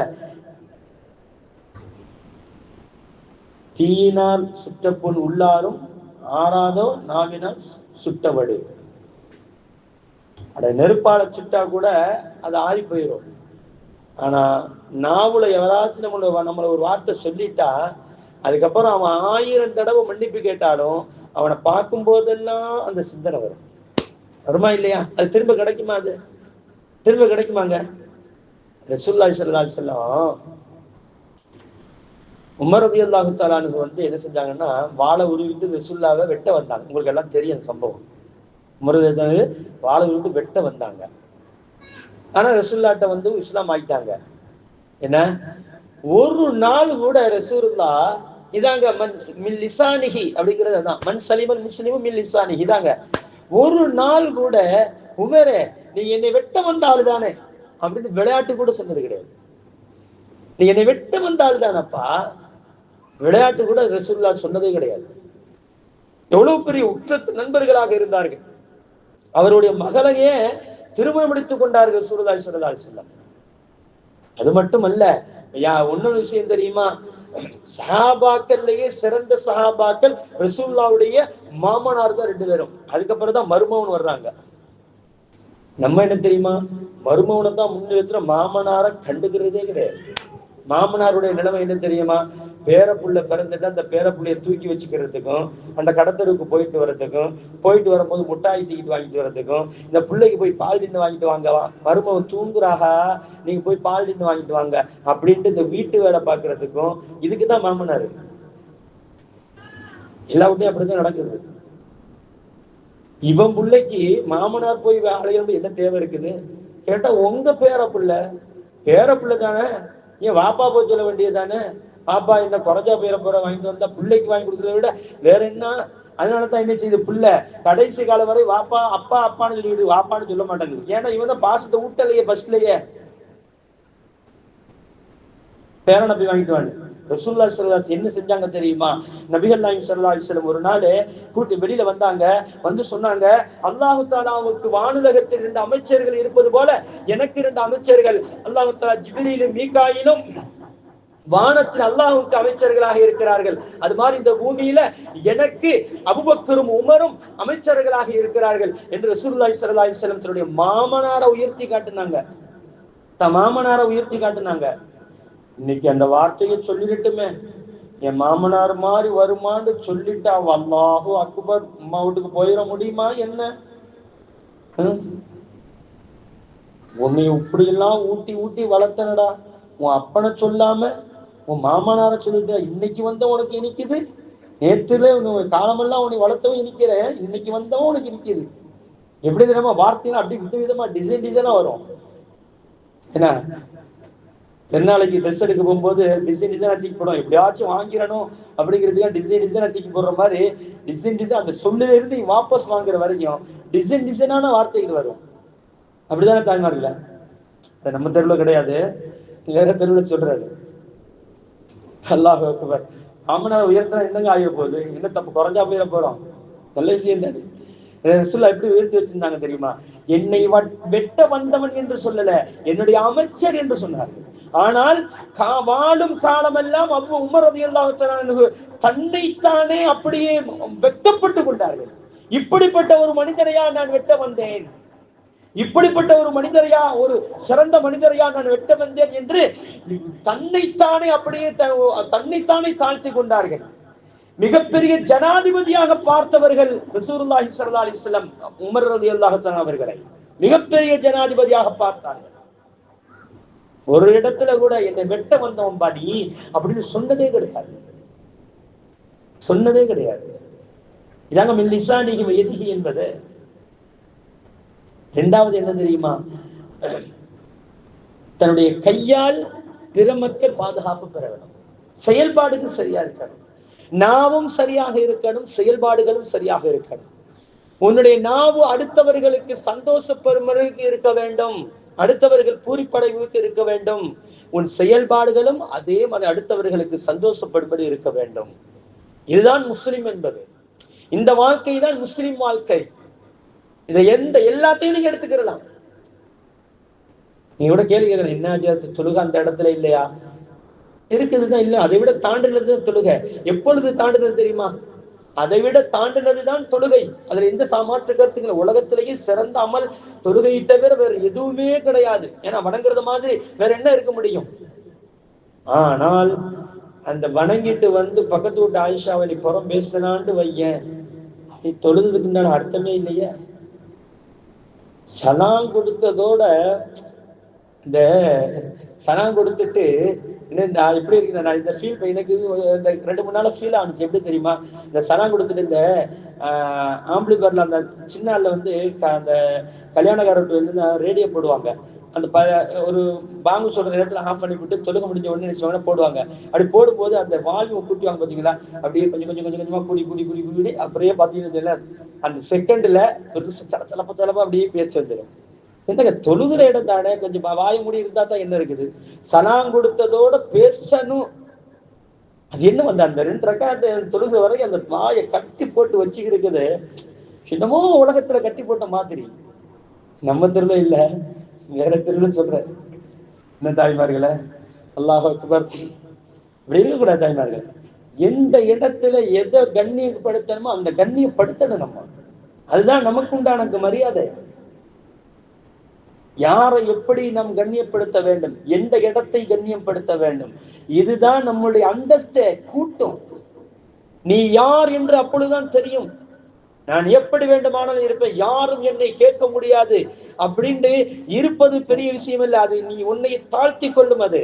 தீயினால் சுட்ட பொன் உள்ளாரும் ஆறாதோ நாவினால் சுட்டவடு. அட நெருப்பால சுட்டா கூட அது ஆறி போயிடும். ஆனா நாவுல எவராச்சும் நம்மள ஒரு வார்த்தை சொல்லிட்டா, அதுக்கப்புறம் அவன் 1000 தடவை மன்னிப்பு கேட்டாலும் அவனை பார்க்கும் போதெல்லாம் அந்த சிந்தனை வரும். வருமா இல்லையா? அது திரும்ப கிடைக்குமா? அது திரும்ப கிடைக்குமாங்க? ரசூலுல்லாஹி ஸல்லல்லாஹு அலைஹி வஸல்லம் உமர் ரலியல்லாஹு தஆலா அன்ஹு வந்து என்ன செஞ்சாங்கன்னா, வாளை உருவிட்டு ரசூலுல்லாஹ்வை வெட்ட வந்தாங்க. உங்களுக்கு எல்லாம் தெரியும் சம்பவம். உமர் வாளை உருவிட்டு வெட்ட வந்தாங்க. ஆனா ரசூலுல்லாஹ்ட்ட வந்து இஸ்லாம் ஆயிட்டாங்க. என்ன, ஒரு நாள் கூட ரசூலுல்லாஹ் இதாங்க மின் லிசானிஹி அப்படிங்கிறது தான், மன் சலிமல் முஸ்லிமும் மின் லிசானிஹி இதாங்க. ஒரு நாள் கூட உமரே நீ என்னை வெட்ட வந்த ஆளுதானே அப்படின்னு விளையாட்டு கூட சொன்னது கிடையாது. நீ என்னை வெட்ட வந்த ஆளுதானப்பா, விளையாட்டு கூட ரசூலுல்லாஹ் சொன்னதே கிடையாது. எவ்வளவு பெரிய உற்ற நண்பர்களாக இருந்தார்கள். அவருடைய மகளையே திருமணம் முடித்துக் கொண்டார்கள் ரசூலுல்லாஹி ஸல்லல்லாஹு அலைஹி வஸல்லம். அது மட்டுமல்ல, இன்னொரு விஷயம் தெரியுமா? சஹாபாக்கள்லயே சிறந்த சஹாபாக்கள் ரசூலுல்லாஹ்வுடைய மாமனார் தான் 2 பேரும். அதுக்கப்புறம் தான் மருமகன் வர்றாங்க. நம்ம என்ன தெரியுமா, மருமகனை தான் முன்னிறுத்துற, மாமனாரை கண்டுக்கிறதே கிடையாது. மாமனாருடைய நிலைமை என்ன தெரியுமா? பேரப்புள்ள பிறந்துட்டு அந்த பேரப்புள்ளைய தூக்கி வச்சுக்கிறதுக்கும், அந்த கடத்தருக்கு போயிட்டு வர்றதுக்கும், போயிட்டு வரும்போது முட்டாய் தூக்கிட்டு வாங்கிட்டு வர்றதுக்கும், இந்த பிள்ளைக்கு போய் பால் டின்னு வாங்கிட்டு வாங்கவா, மருமகன் தூங்குறாகா நீங்க போய் பால் டின்னு வாங்கிட்டு வாங்க அப்படின்ட்டு இந்த வீட்டு வேலை பார்க்கறதுக்கும், இதுக்குதான் மாமனாரு. எல்லாவற்றையும் அப்படிதான் நடக்குது. இவன் பிள்ளைக்கு மாமனார் போய் அலையிறது என்ன தேவை இருக்குது கேட்டா, உங்க பேரப்புள்ள தானே, ஏன் வாப்பா போய் சொல்ல வேண்டியதானே? பாப்பா என்ன குறைஞ்சா பேர போற வாங்கிட்டு வந்தா பிள்ளைக்கு வாங்கி கொடுக்கறத விட வேற என்ன? அதனாலதான் என்ன செய்யுது, பிள்ளை கடைசி காலம் வரை வாப்பா அப்பா அப்பான்னு சொல்லிவிடு, வாப்பான்னு சொல்ல மாட்டேங்குது. ஏன்னா இவன் தான் பாசத்தை ஊட்டலையே ஃபர்ஸ்ட்லயே. பேரனை போய் வாங்கிட்டு வாங்க. ரசூலுல்லாஹி ஸல்லல்லாஹு அலைஹி என்ன செஞ்சாங்க தெரியுமா? நபிகள் நாயகம் ஸல்லல்லாஹு அலைஹி வஸல்லம் ஒரு நாள் கூட்டி வெளியில வந்தாங்க. வந்து சொன்னாங்க, அல்லாஹ் தஆலாவுக்கு வானுலகத்தில் 2 அமைச்சர்கள் இருப்பது போல எனக்கு 2 அமைச்சர்கள், அல்லாஹ் தஆலா ஜிப்ரீலும் மீகாயிலும் வானத்தில் அல்லாஹ்வுக்கு அமைச்சர்களாக இருக்கிறார்கள். அது மாதிரி இந்த பூமியில எனக்கு அபூபக்கரும் உமரும் அமைச்சர்களாக இருக்கிறார்கள் என்று ரசூலுல்லாஹி ஸல்லல்லாஹு அலைஹி வஸல்லம் தன்னுடைய மாமனாரை உயர்த்தி காட்டினாங்க. மாமனாரை உயர்த்தி காட்டினாங்க. இன்னைக்கு அந்த வார்த்தையை சொல்லிடட்டுமே, என் மாமனார் மாதிரி வருமானு சொல்லிட்டா அல்லாஹு அக்பர், அம்மா வீட்டுக்கு போயிட முடியுமா என்ன? உன்னை இப்படி எல்லாம் ஊட்டி ஊட்டி வளர்த்தனடா, உன் அப்பனை சொல்லாம உன் மாமனார சொல்லிட்ட. இன்னைக்கு வந்த உனக்கு இனிக்குது, நேத்துல காலமெல்லாம் உன்னை வளர்த்தவன் இனிக்கிற, இன்னைக்கு வந்தவன் உனக்கு இனிக்குது. எப்படி தெரியுமா? வார்த்தையில அப்படி விதவிதமா டிசைனா வரும். என்ன, பெருநாளைக்கு ட்ரெஸ் எடுக்க போகும்போது டிசைனா தூக்கி போடும், எப்படியாச்சும் வாங்கிடணும் அப்படிங்கிறதுக்காக டிசைனா தூக்கி போடுற மாதிரி டிசைன் அந்த சொல்லுல இருந்து வாபஸ் வாங்குற வரைக்கும் டிசைனான வார்த்தைகள் வரும். அப்படிதானே தாய்மார்கள? அது நம்ம தெருவில் கிடையாது, வேற தெருவில் சொல்றாரு. அல்லாஹ் அக்பர். மாமனார் உயர்த்தினா என்னங்க ஆகிய போகுது? என்ன தப்பு குறைஞ்சா போயிட போறோம்? நல்ல விஷயம் தானே. ரசூலுல்லாஹ் எப்படி உயர்த்தி வச்சிருந்தாங்க தெரியுமா? என்னை வெட்ட வந்தவன் என்று சொல்லல, என்னுடைய அமைச்சர் என்று சொன்னார்கள். ஆனால் வாழும் காலமெல்லாம் உமர் ரலியல்லாஹு தஆலா தன்னைத்தானே அப்படியே வெட்கப்பட்டு கொண்டார்கள். இப்படிப்பட்ட ஒரு மனிதரையா நான் வெட்ட வந்தேன், இப்படிப்பட்ட ஒரு மனிதரையா, ஒரு சிறந்த மனிதரையா நான் வெட்ட வந்தேன் என்று தன்னைத்தானே அப்படியே தன்னைத்தானே தாழ்த்தி கொண்டார்கள். மிகப்பெரிய ஜனாதிபதியாக பார்த்தவர்கள் ரசூலுல்லாஹி ஸல்லல்லாஹு அலைஹி வஸல்லம் உமர் ரலியல்லாஹு தஆலா அவர்களை மிகப்பெரிய ஜனாதிபதியாக பார்த்தார்கள். ஒரு இடத்துல கூட என்னை வெட்ட வந்தவன் பாடி அப்படின்னு சொன்னதே கிடையாது, சொன்னதே கிடையாது. இதாங்க மின் லிசானிஹி வ யதிஹி என்பது. இரண்டாவது என்ன தெரியுமா? தன்னுடைய கையால் பிற மக்கள் பாதுகாப்பு பெற வேண்டும், செயல்பாடுகள் சரியா இருக்கணும், நாவும் சரியாக இருக்கணும், செயல்பாடுகளும் சரியாக இருக்கணும். உன்னுடைய நாவு அடுத்தவர்களுக்கு சந்தோஷப்படுவதற்கு இருக்க வேண்டும், அடுத்தவர்கள் பூரிப்படைவுக்கு இருக்க வேண்டும். உன் செயல்பாடுகளும் அதே மாதிரி அடுத்தவர்களுக்கு சந்தோஷப்படும்படி இருக்க வேண்டும். இதுதான் முஸ்லிம் என்பது. இந்த வாழ்க்கை தான் முஸ்லிம் வாழ்க்கை. இதை எல்லாத்தையும் நீங்க எடுத்துக்கிறலாம். நீங்க கூட கேள்வி கேட்கலாம், என்ன தொழுகை அந்த இடத்துல இல்லையா? இருக்குதுதான், இல்ல அதை விட தாண்டினது தொழுகை. எப்பொழுது தாண்டினது தெரியுமா? அதை விட தாண்டினதுதான் தொழுகை. அதுல எந்த மாற்று கருத்துக்களை, உலகத்திலேயே சிறந்த அமல் தொழுகையை தவிர வேற எதுவுமே கிடையாது. ஏன்னா வணங்குறது மாதிரி வேற என்ன இருக்க முடியும்? ஆனால் அந்த வணங்கிட்டு வந்து பக்கத்து வீட்டு ஆயிஷாவை நீ புறம் பேசலான்னு வையன், நீ தொழுதுக்குண்டான அர்த்தமே இல்லையே. சலாம் கொடுத்ததோட இந்த சலாம் கொடுத்துட்டு நான் எப்படி இருக்கேன், நான் இந்த ஃபீல் எனக்கு இந்த 2-3 நாளா ஃபீல் ஆனிச்சு. எப்படி தெரியுமா, இந்த சலாம் கொடுத்துட்டு இந்த ஆம்பிளிபர்ல அந்த சின்ன ஆள்ல வந்து அந்த கல்யாணக்காரர்கிட்ட வந்து ரேடியோ போடுவாங்க. அந்த ஒரு பாங்கு சொல்ற நேரத்துல ஆஃப் பண்ணி விட்டு தொழுக முடிஞ்ச உடனே போடுவாங்க. அப்படி போடும்போது அந்த வால்யூம் கூட்டுவாங்க பாத்தீங்களா, அப்படியே கொஞ்சம் கொஞ்சம் கொஞ்சம் கொஞ்சமா கூடி கூடி கூடி கூடி அப்படியே பாத்தீங்கன்னா அந்த செகண்ட்ல சலப்பா அப்படியே பேச வந்துடும். என்னங்க தொழுகிற இடம் தானே, கொஞ்சம் வாய் மூடி இருந்தா தான் என்ன இருக்குது, சலாம் கொடுத்ததோட பேசணும். அது என்ன வந்து அந்த 2 ரக்காத்து தொழுகிற வரைக்கும் அந்த வாயை கட்டி போட்டு வச்சுக்கிருக்குது. என்னமோ உலகத்துல கட்டி போட்ட மாதிரி. நம்ம தெருல இல்ல, வேற தெருல சொல்ற என்ன தாய்மார்களே, அல்லாஹ் அக்பர். இப்படி இருக்கக்கூடாது தாய்மார்கள். எந்த இடத்துல எதை கண்ணியப்படுத்தணுமோ அந்த கண்ணியப்படுத்தணும். நம்ம அதுதான் நமக்கு உண்டான மரியாதை. யாரை எப்படி நாம் கண்ணியப்படுத்த வேண்டும், எந்த இடத்தை கண்ணியப்படுத்த வேண்டும், இதுதான் நம்முடைய அந்தஸ்தை கூட்டும். நீ யார் என்று அப்பொழுதுதான் தெரியும். நான் எப்படி வேண்டுமானாலும் இருப்பேன், யாரும் என்னை கேட்க முடியாது அப்படின்னு இருப்பது பெரிய விஷயம் இல்லை. அது நீ உன்னை தாழ்த்தி கொள்ளும். அது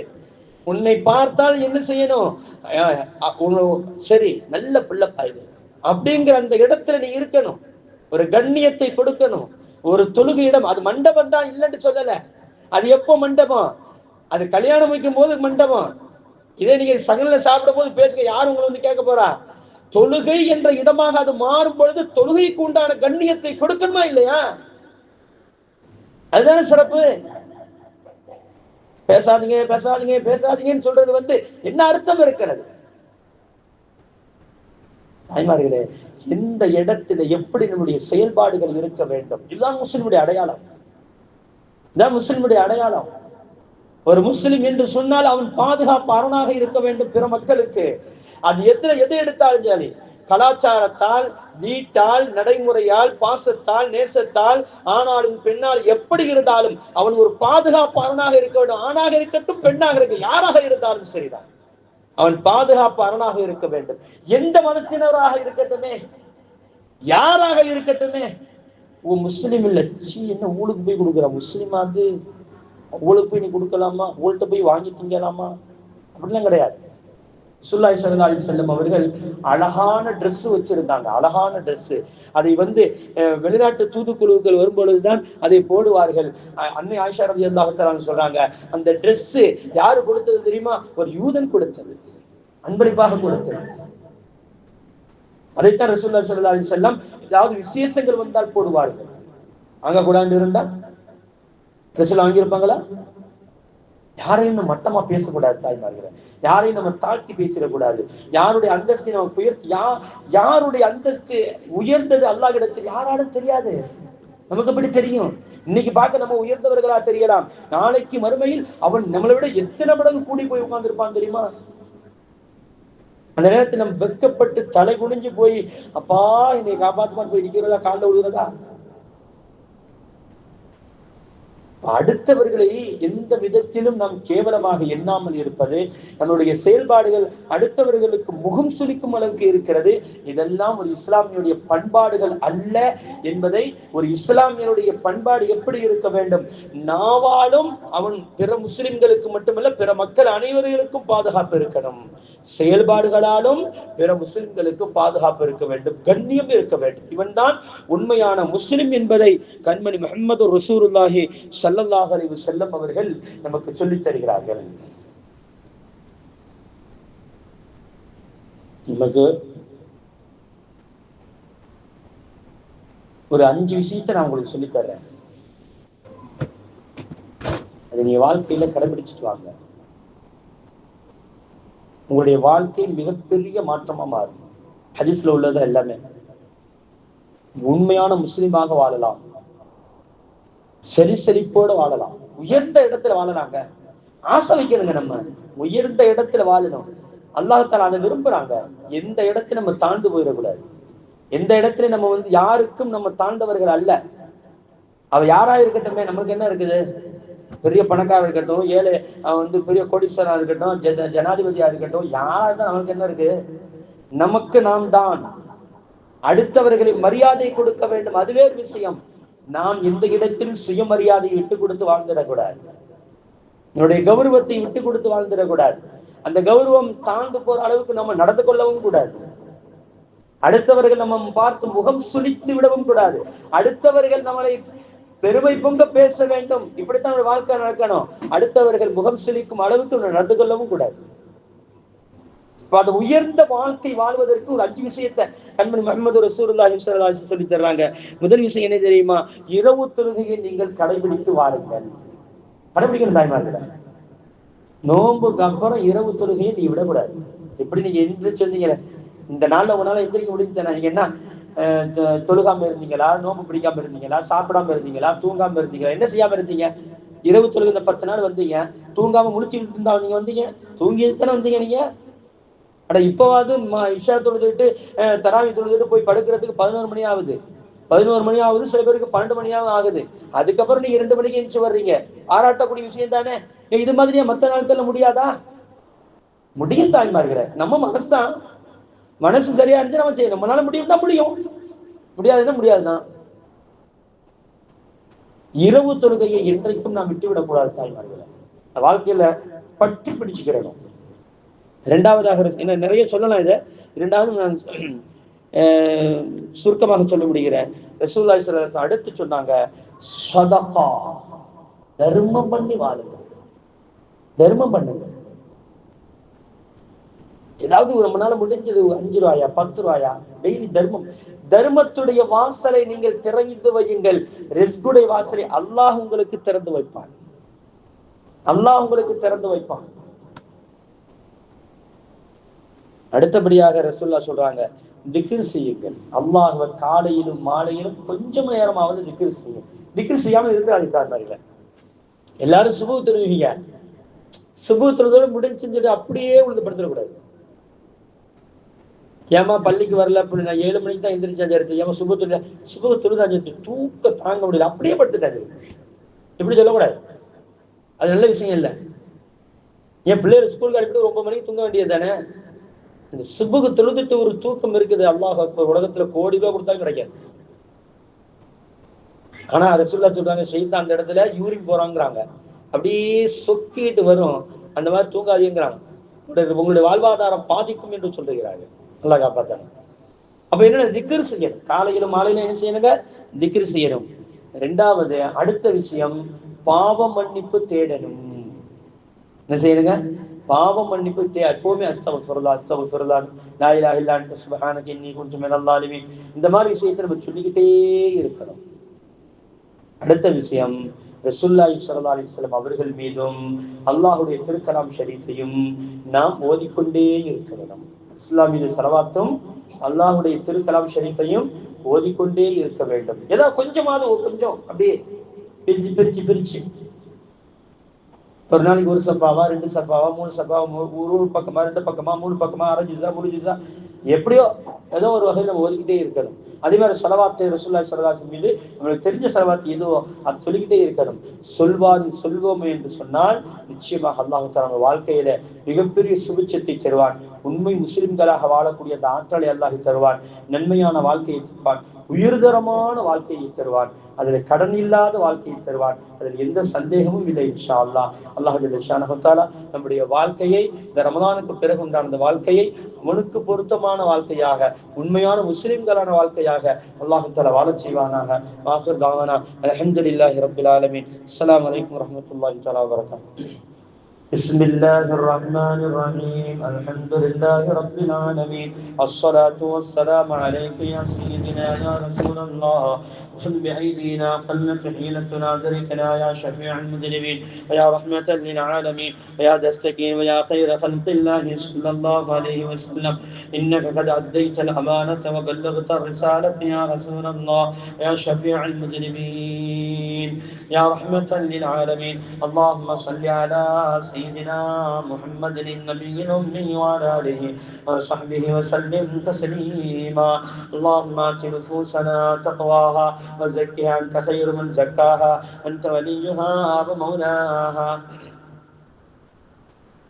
உன்னை பார்த்தால் என்ன செய்யணும், சரி நல்ல பிள்ளைப்பாய் அப்படிங்கிற அந்த இடத்துல நீ இருக்கணும். ஒரு கண்ணியத்தை கொடுக்கணும். ஒரு தொழுகை இடம், அது மண்டபம் தான் இல்லைன்னு சொல்லல. அது எப்போ மண்டபம், அது கல்யாணம் வைக்கும் போது மண்டபம். இதே நீங்க சகல சாப்பிடும் போது பேசுங்க, யாரும் உங்களை வந்து கேட்க போறா? தொழுகை என்ற இடமாக அது மாறும் பொழுது தொழுகைக்கு உண்டான கண்ணியத்தை கொடுக்கணுமா இல்லையா? அதுதானே சிறப்பு. பேசாதீங்க பேசாதீங்க பேசாதீங்கன்னு சொல்றது வந்து என்ன அர்த்தம் இருக்கிறது? தாய்மார்களே, எந்த இடத்துல எப்படி நம்முடைய செயல்பாடுகள் இருக்க வேண்டும், இதுதான் முஸ்லிமுடைய அடையாளம். இதுதான் முஸ்லிமுடைய அடையாளம். ஒரு முஸ்லிம் என்று சொன்னால் அவன் பாதுகாப்பு அரணாக இருக்க வேண்டும் பிற மக்களுக்கு. அது எதை எடுத்தாலும் சரி, கலாச்சாரத்தால், வீட்டால், நடைமுறையால், பாசத்தால், நேசத்தால், ஆனாலும் பெண்ணால், எப்படி இருந்தாலும் அவன் ஒரு பாதுகாப்பு அரணாக இருக்க வேண்டும். ஆணாக இருக்கட்டும், பெண்ணாக இருக்க, யாராக இருந்தாலும் சரிதான், அவன் பாதுகாப்பு அரணாக இருக்க வேண்டும். எந்த மதத்தினராக இருக்கட்டுமே, யாராக இருக்கட்டுமே. முஸ்லிம் இல்ல, என்ன ஊருக்கு போய் கொடுக்குற முஸ்லிமா, வந்து ஊருக்கு போய் நீ கொடுக்கலாமா, ஊர்கிட்ட போய் வாங்கி திங்கலாமா, அப்படிலாம் கிடையாது. ரசூலுல்லாஹி ஸல்லல்லாஹு அலைஹி வஸல்லம் அவர்கள் அழகான ட்ரெஸ் வச்சிருந்தாங்க, அழகான ட்ரெஸ். அதை வந்து வெளிநாட்டு தூதுக்குழுக்கள் வரும்பொழுதுதான் அதை போடுவார்கள். அன்னை ஆயிஷா ரலியல்லாஹு தஆலா சொல்றாங்க, அந்த ட்ரெஸ் யாரு கொடுத்தது தெரியுமா? ஒரு யூதன் கொடுத்தது, அன்பளிப்பாக கொடுத்தது. அதைத்தான் ரசூலுல்லாஹி ஸல்லல்லாஹு அலைஹி வஸல்லம் ஏதாவது விசேஷங்கள் வந்தால் போடுவார்கள். அங்க கூடாண்டு இருந்தா ட்ரெஸ்ல வாங்கியிருப்பாங்களா? யாரையும் நம்ம மட்டமா பேசக்கூடாது தாய்மார்களே, யாரையும் நம்ம தாழ்த்தி பேசிடக்கூடாது. யாருடைய அந்தஸ்தை நம்ம உயர்த்தி, யாருடைய அந்தஸ்து உயர்ந்தது அல்லாஹ்விடத்தில் யாராலும் தெரியாது, நமக்கு எப்படி தெரியும்? இன்னைக்கு பார்க்க நம்ம உயர்ந்தவர்களா தெரியலாம், நாளைக்கு மறுமையில் அவன் நம்மளை விட எத்தனை மடங்கு கூடி போய் உட்கார்ந்துருப்பான் தெரியுமா? அந்த நேரத்தில் நம்ம வெக்கப்பட்டு தலை குனிஞ்சு போய் அப்பா என்னை காப்பாத்துமான்னு போய் நிக்கிறதா, காலில் விழுகிறதா? அடுத்தவர்களை எந்த விதத்திலும் நாம் கேவலமாக எண்ணாமல் இருப்பது, நம்முடைய செயல்பாடுகள் அடுத்தவர்களுக்கு முகம் சுளிக்கும் அளவுக்கு இருக்கிறது. இதெல்லாம் ஒரு இஸ்லாமியனுடைய பண்பாடுகள் அல்ல என்பதை, ஒரு இஸ்லாமியனுடைய பண்பாடு எப்படி இருக்க வேண்டும், நாவாலும் அவன் பிற முஸ்லிம்களுக்கு மட்டுமல்ல பிற மக்கள் அனைவர்களுக்கும் பாதுகாப்பு இருக்கணும், செயல்பாடுகளாலும் பிற முஸ்லிம்களுக்கு பாதுகாப்பு இருக்க வேண்டும், கண்ணியம் இருக்க வேண்டும். இவன் தான் உண்மையான முஸ்லிம் என்பதை கண்மணி முஹம்மது ரசூலுல்லாஹி ஸல்லல்லாஹு அலைஹி வஸல்லம் அவர்கள் நமக்கு சொல்லித் தருகிறார்கள். நமக்கு ஒரு 5 விஷயத்தை நான் உங்களுக்கு சொல்லித் தர்றேன். அதை நீ வாழ்க்கையில கடைபிடிச்சிட்டு வாங்க. உங்களுடைய வாழ்க்கை மிகப்பெரிய மாற்றமா மாறும். ஹதீஸ்ல உள்ளது எல்லாமே. உண்மையான முஸ்லிமாக வாழலாம், செழிப்போட வாழலாம், உயர்ந்த இடத்துல வாழலாங்க. ஆசை வைக்கணுங்க, நம்ம உயர்ந்த இடத்துல வாழணும். அல்லாஹ் தஆலா அதை விரும்புறாங்க. எந்த இடத்துல நம்ம தாழ்ந்து போயிடக்கூடாது, எந்த இடத்துல நம்ம வந்து யாருக்கும் நம்ம தாழ்ந்தவர்கள் அல்ல. அவ யாரா இருக்கட்டுமே, நமக்கு என்ன இருக்குது, பெரிய பணக்காரா இருக்கட்டும், ஏழை வந்து பெரிய கோடீஸ்வரா இருக்கட்டும், ஜனாதிபதியா இருக்கட்டும், யாரா இருந்தா நமக்கு என்ன இருக்கு, நமக்கு நாம் தான். அடுத்தவர்களை மரியாதை கொடுக்க வேண்டும், அதுவே விஷயம். நாம் எந்த இடத்திலும் சுயமரியாதையை விட்டு கொடுத்து வாழ்ந்துடக்கூடாது. என்னுடைய கௌரவத்தை விட்டு கொடுத்து வாழ்ந்துடக்கூடாது. அந்த கௌரவம் தாழ்ந்து போற அளவுக்கு நம்ம நடந்து கொள்ளவும் கூடாது. அடுத்தவர்கள் நம்ம பார்த்து முகம் சுளித்து விடவும் கூடாது. அடுத்தவர்கள் நம்மளை பெருமை பொங்க பேச வேண்டும், இப்படித்தான் வாழ்க்கை நடக்கணும். அடுத்தவர்கள் முகம் சுளிக்கும் அளவுக்கு நடந்து கொள்ளவும் கூடாது. அந்த உயர்ந்த வாழ்க்கை வாழ்வதற்கு ஒரு 5 விஷயத்தை கண்மணி முஹம்மது ரசூலுல்லாஹி ஸல்லல்லாஹு அலைஹி வஸல்லம் சொல்லி தர்றாங்க. முதல் விஷயம் என்ன தெரியுமா? இரவு தொழுகையை நீங்கள் கடைபிடித்து வாருங்கள். கடைபிடிக்கணும் தாய்மார்கள. நோன்புக்கு அப்புறம் இரவு தொழுகையை நீ விடக்கூடாது. எப்படி நீங்க எந்திரிச்சு வந்தீங்களே, இந்த நாள்ல உங்களால எந்திரிக்க முடிஞ்சா நீங்க என்ன தொழுகாம இருந்தீங்களா, நோன்பு பிடிக்காம இருந்தீங்களா, சாப்பிடாம இருந்தீங்களா, தூங்காம இருந்தீங்களா, என்ன செய்யாம இருந்தீங்க? இரவு தொழுகை இந்த 10 நாள் வந்தீங்க, தூங்காம முழிச்சுட்டு இருந்தா நீங்க வந்தீங்க, தூங்கி தானே வந்தீங்க நீங்க. அட இப்பவாது இஷா தொழுதுட்டு தராவி தொழுதுட்டு போய் படுக்கிறதுக்கு 11 மணி ஆகுது. 11 மணி ஆகுது, சில பேருக்கு 12 மணியாவது ஆகுது. அதுக்கப்புறம் நீங்க 2 மணிக்கு எந்திரிச்சு வர்றீங்க. பாராட்டக்கூடிய விஷயம் தானே. இது மாதிரியா மற்ற நாட்கள்ல முடியாதா? முடியும் தாய்மார்களே. நம்ம மனசுதான், மனசு சரியா இருந்து நம்ம செய்யணும். நம்மளால முடியும்னா முடியும், முடியாதுன்னா முடியாதுதான். இரவு தொழுகையை என்றைக்கும் நாம் விட்டுவிடக்கூடாது தாய்மார்களே. வாழ்க்கையில பற்றி பிடிச்சுக்கிறணும். இரண்டாவதாக என்ன நிறைய சொல்லலாம். இதை இரண்டாவது நான் சுருக்கமாக சொல்ல முடிகிறேன். ரசூலுல்லாஹி ஸல்லல்லாஹு அலைஹி வஸல்லம் அடுத்து சொன்னாங்க, சதகா, தர்மம் பண்ணி வாழுங்க. தர்மம் பண்ணுங்க. ஏதாவது நம்மளால முடிஞ்சது 5 ரூபாயா 10 ரூபாயா டெய்லி தர்மம். தர்மத்துடைய வாசலை நீங்கள் திறந்து வையுங்கள். ரிஸ்குடைய வாசலை அல்லாஹ் உங்களுக்கு திறந்து வைப்பான். அல்லாஹ் உங்களுக்கு திறந்து வைப்பான். அடுத்தபடியாக ரசூலுல்லாஹ் சொல்றாங்க, திக்ர் செய்யுங்கள். அல்லாஹ்வை காலையிலும் மாலையிலும் கொஞ்சம் நேரமாவது திக்ர் செய்யுங்க. திக்ர் செய்யாம இருக்கிறாங்க. எல்லாரும் சுபு தொழுவீங்க, சுபு தொழுதோட முடிஞ்சுட்டு அப்படியே உழுதுபடுத்தக்கூடாது. ஏமா பள்ளிக்கு வரல அப்படின்னு நான் 7 மணிக்கு தான் எந்திரிச்சாச்சு, ஏமா சுபு தொழுதாச்சு, தூக்க தாங்க முடியல, அப்படியே படுத்துட்டாரு. இப்படி சொல்லக்கூடாது. அது நல்ல விஷயம் இல்லை. என் பிள்ளைகள் ஸ்கூலுக்கு அனுப்பிட்டு 9 மணிக்கு தூங்க வேண்டியது தானே. இந்த சுபுக்கு தொழுதுட்டு ஒரு தூக்கம் இருக்குது. அல்லாஹ் அக்பர், உலகத்துல கோடி ரூபாய் கொடுத்தாலும் கிடைக்காது. ஆனா ரசூலுல்லாஹ் சொல்றாங்க, ஷைத்தான் அந்த இடத்துல யூரின் போறாங்கிறாங்க, அப்படியே சொக்கிட்டு வரும். அந்த மாதிரி தூங்காதீங்கிறாங்க. உங்களுடைய வாழ்வாதாரம் பாதிக்கும் என்று சொல்லுகிறார்கள். நல்லா காப்பாத்தாங்க. அப்ப என்ன, திக்ர் செய்யணும். காலையிலும் மாலையிலும் என்ன செய்யணுங்க? திக்ர் செய்யணும். இரண்டாவது அடுத்த விஷயம், பாவ மன்னிப்பு தேடணும். என்ன செய்யணுங்க? பாவ மன்னிப்பு எப்பவுமே அஸ்தக்ஃபிருல்லாஹ் அஸ்தக்ஃபிருல்லாஹ் லா இலாஹா இல்லா அன்த சுப்ஹானக இன்னி குன்து மினல் ஸாலிமீன், இந்த மாதிரி விஷயத்தை நம்ம சொல்லிக்கிட்டே இருக்கணும். அடுத்த விஷயம், ரசூலுல்லாஹி ஸல்லல்லாஹு அலைஹி வஸல்லம் அவர்கள் மீதும் அல்லாஹ்வுடைய திருக்கலாம் ஷரீஃபையும் நாம் ஓதிக்கொண்டே இருக்க வேண்டும். இஸ்லாமிய ஸலவாத்தும் அல்லாஹ்வுடைய திருக்கலாம் ஷரீஃபையும் ஓதிக்கொண்டே இருக்க வேண்டும். ஏதாவது கொஞ்சமாவது கொஞ்சம் அப்படியே பிரிச்சு ஒரு நாளைக்கு 1 சஃபாவா 2 சஃபாவா 3 சஃபாவா, ஒரு பக்கமா 2 பக்கமா 3 பக்கமா 6 ஜுஸா 3 ஜுஸா, எப்படியோ ஏதோ ஒரு வகையில் நம்ம ஓதிக்கிட்டே இருக்கணும். அதே மாதிரி ஸலவாத்து ரசூலுல்லாஹி ஸல்லல்லாஹு அலைஹி வஸல்லம் மீது நம்மளுக்கு தெரிஞ்ச ஸலவாத் எதுவோ அது சொல்லிக்கிட்டே இருக்கணும். சொல்வோமே என்று சொன்னால் நிச்சயமாக அல்லாஹ் தஆலா நம்ம வாழ்க்கையில மிகப்பெரிய சுபிட்சத்தை தருவான். உண்மை முஸ்லிம்களாக வாழக்கூடிய அந்த ஆற்றலை அல்லாஹ் தருவான். நன்மையான வாழ்க்கையை தருவான். உயர்தரமான வாழ்க்கையை தருவான். அதில் கடன் இல்லாத வாழ்க்கையை தருவான். அதில் எந்த சந்தேகமும் இல்லை. இன்ஷா அல்லாஹ். அல்லாஹ் ஜல்ல ஷானஹு தஆலா நம்முடைய வாழ்க்கையை, இந்த ரமலானுக்கு பிறகு உண்டான அந்த வாழ்க்கையை அவனுக்கு பொருத்தமான வாழ்க்கையாக, உண்மையான முஸ்லிம்களான வாழ்க்கையாக அல்லாஹ் தஆலா வாழச் செய்வானாக. ஆகிர் தாவானா அல்ஹம்துலில்லாஹி ரப்பில் ஆலமீன். அஸ்ஸலாமு அலைக்கும் வரஹ்மத்துல்லாஹி தஆலா வ பரகாத்துஹு. بسم الله الرحمن الرحيم. الحمد لله رب العالمين. الصلاة والسلام عليك يا سيدنا يا رسول الله. خذ بأيدينا قلت حيلتنا دركنا يا شفيع المذنبين ويا رحمة للعالمين ويا دستكين ويا خير خلق الله صلى الله عليه وسلم. إنك قد أديت الأمانة وبلغت الرسالة يا رسول الله يا شفيع المذنبين يا رحمة للعالمين. اللهم صل على سيدنا محمد النبي الأمي وعلى آله وصحبه وسلم تسليما. اللهم آت نفوسنا تقواها وزكها أنت خير من زكاها أنت وليها ومولاها.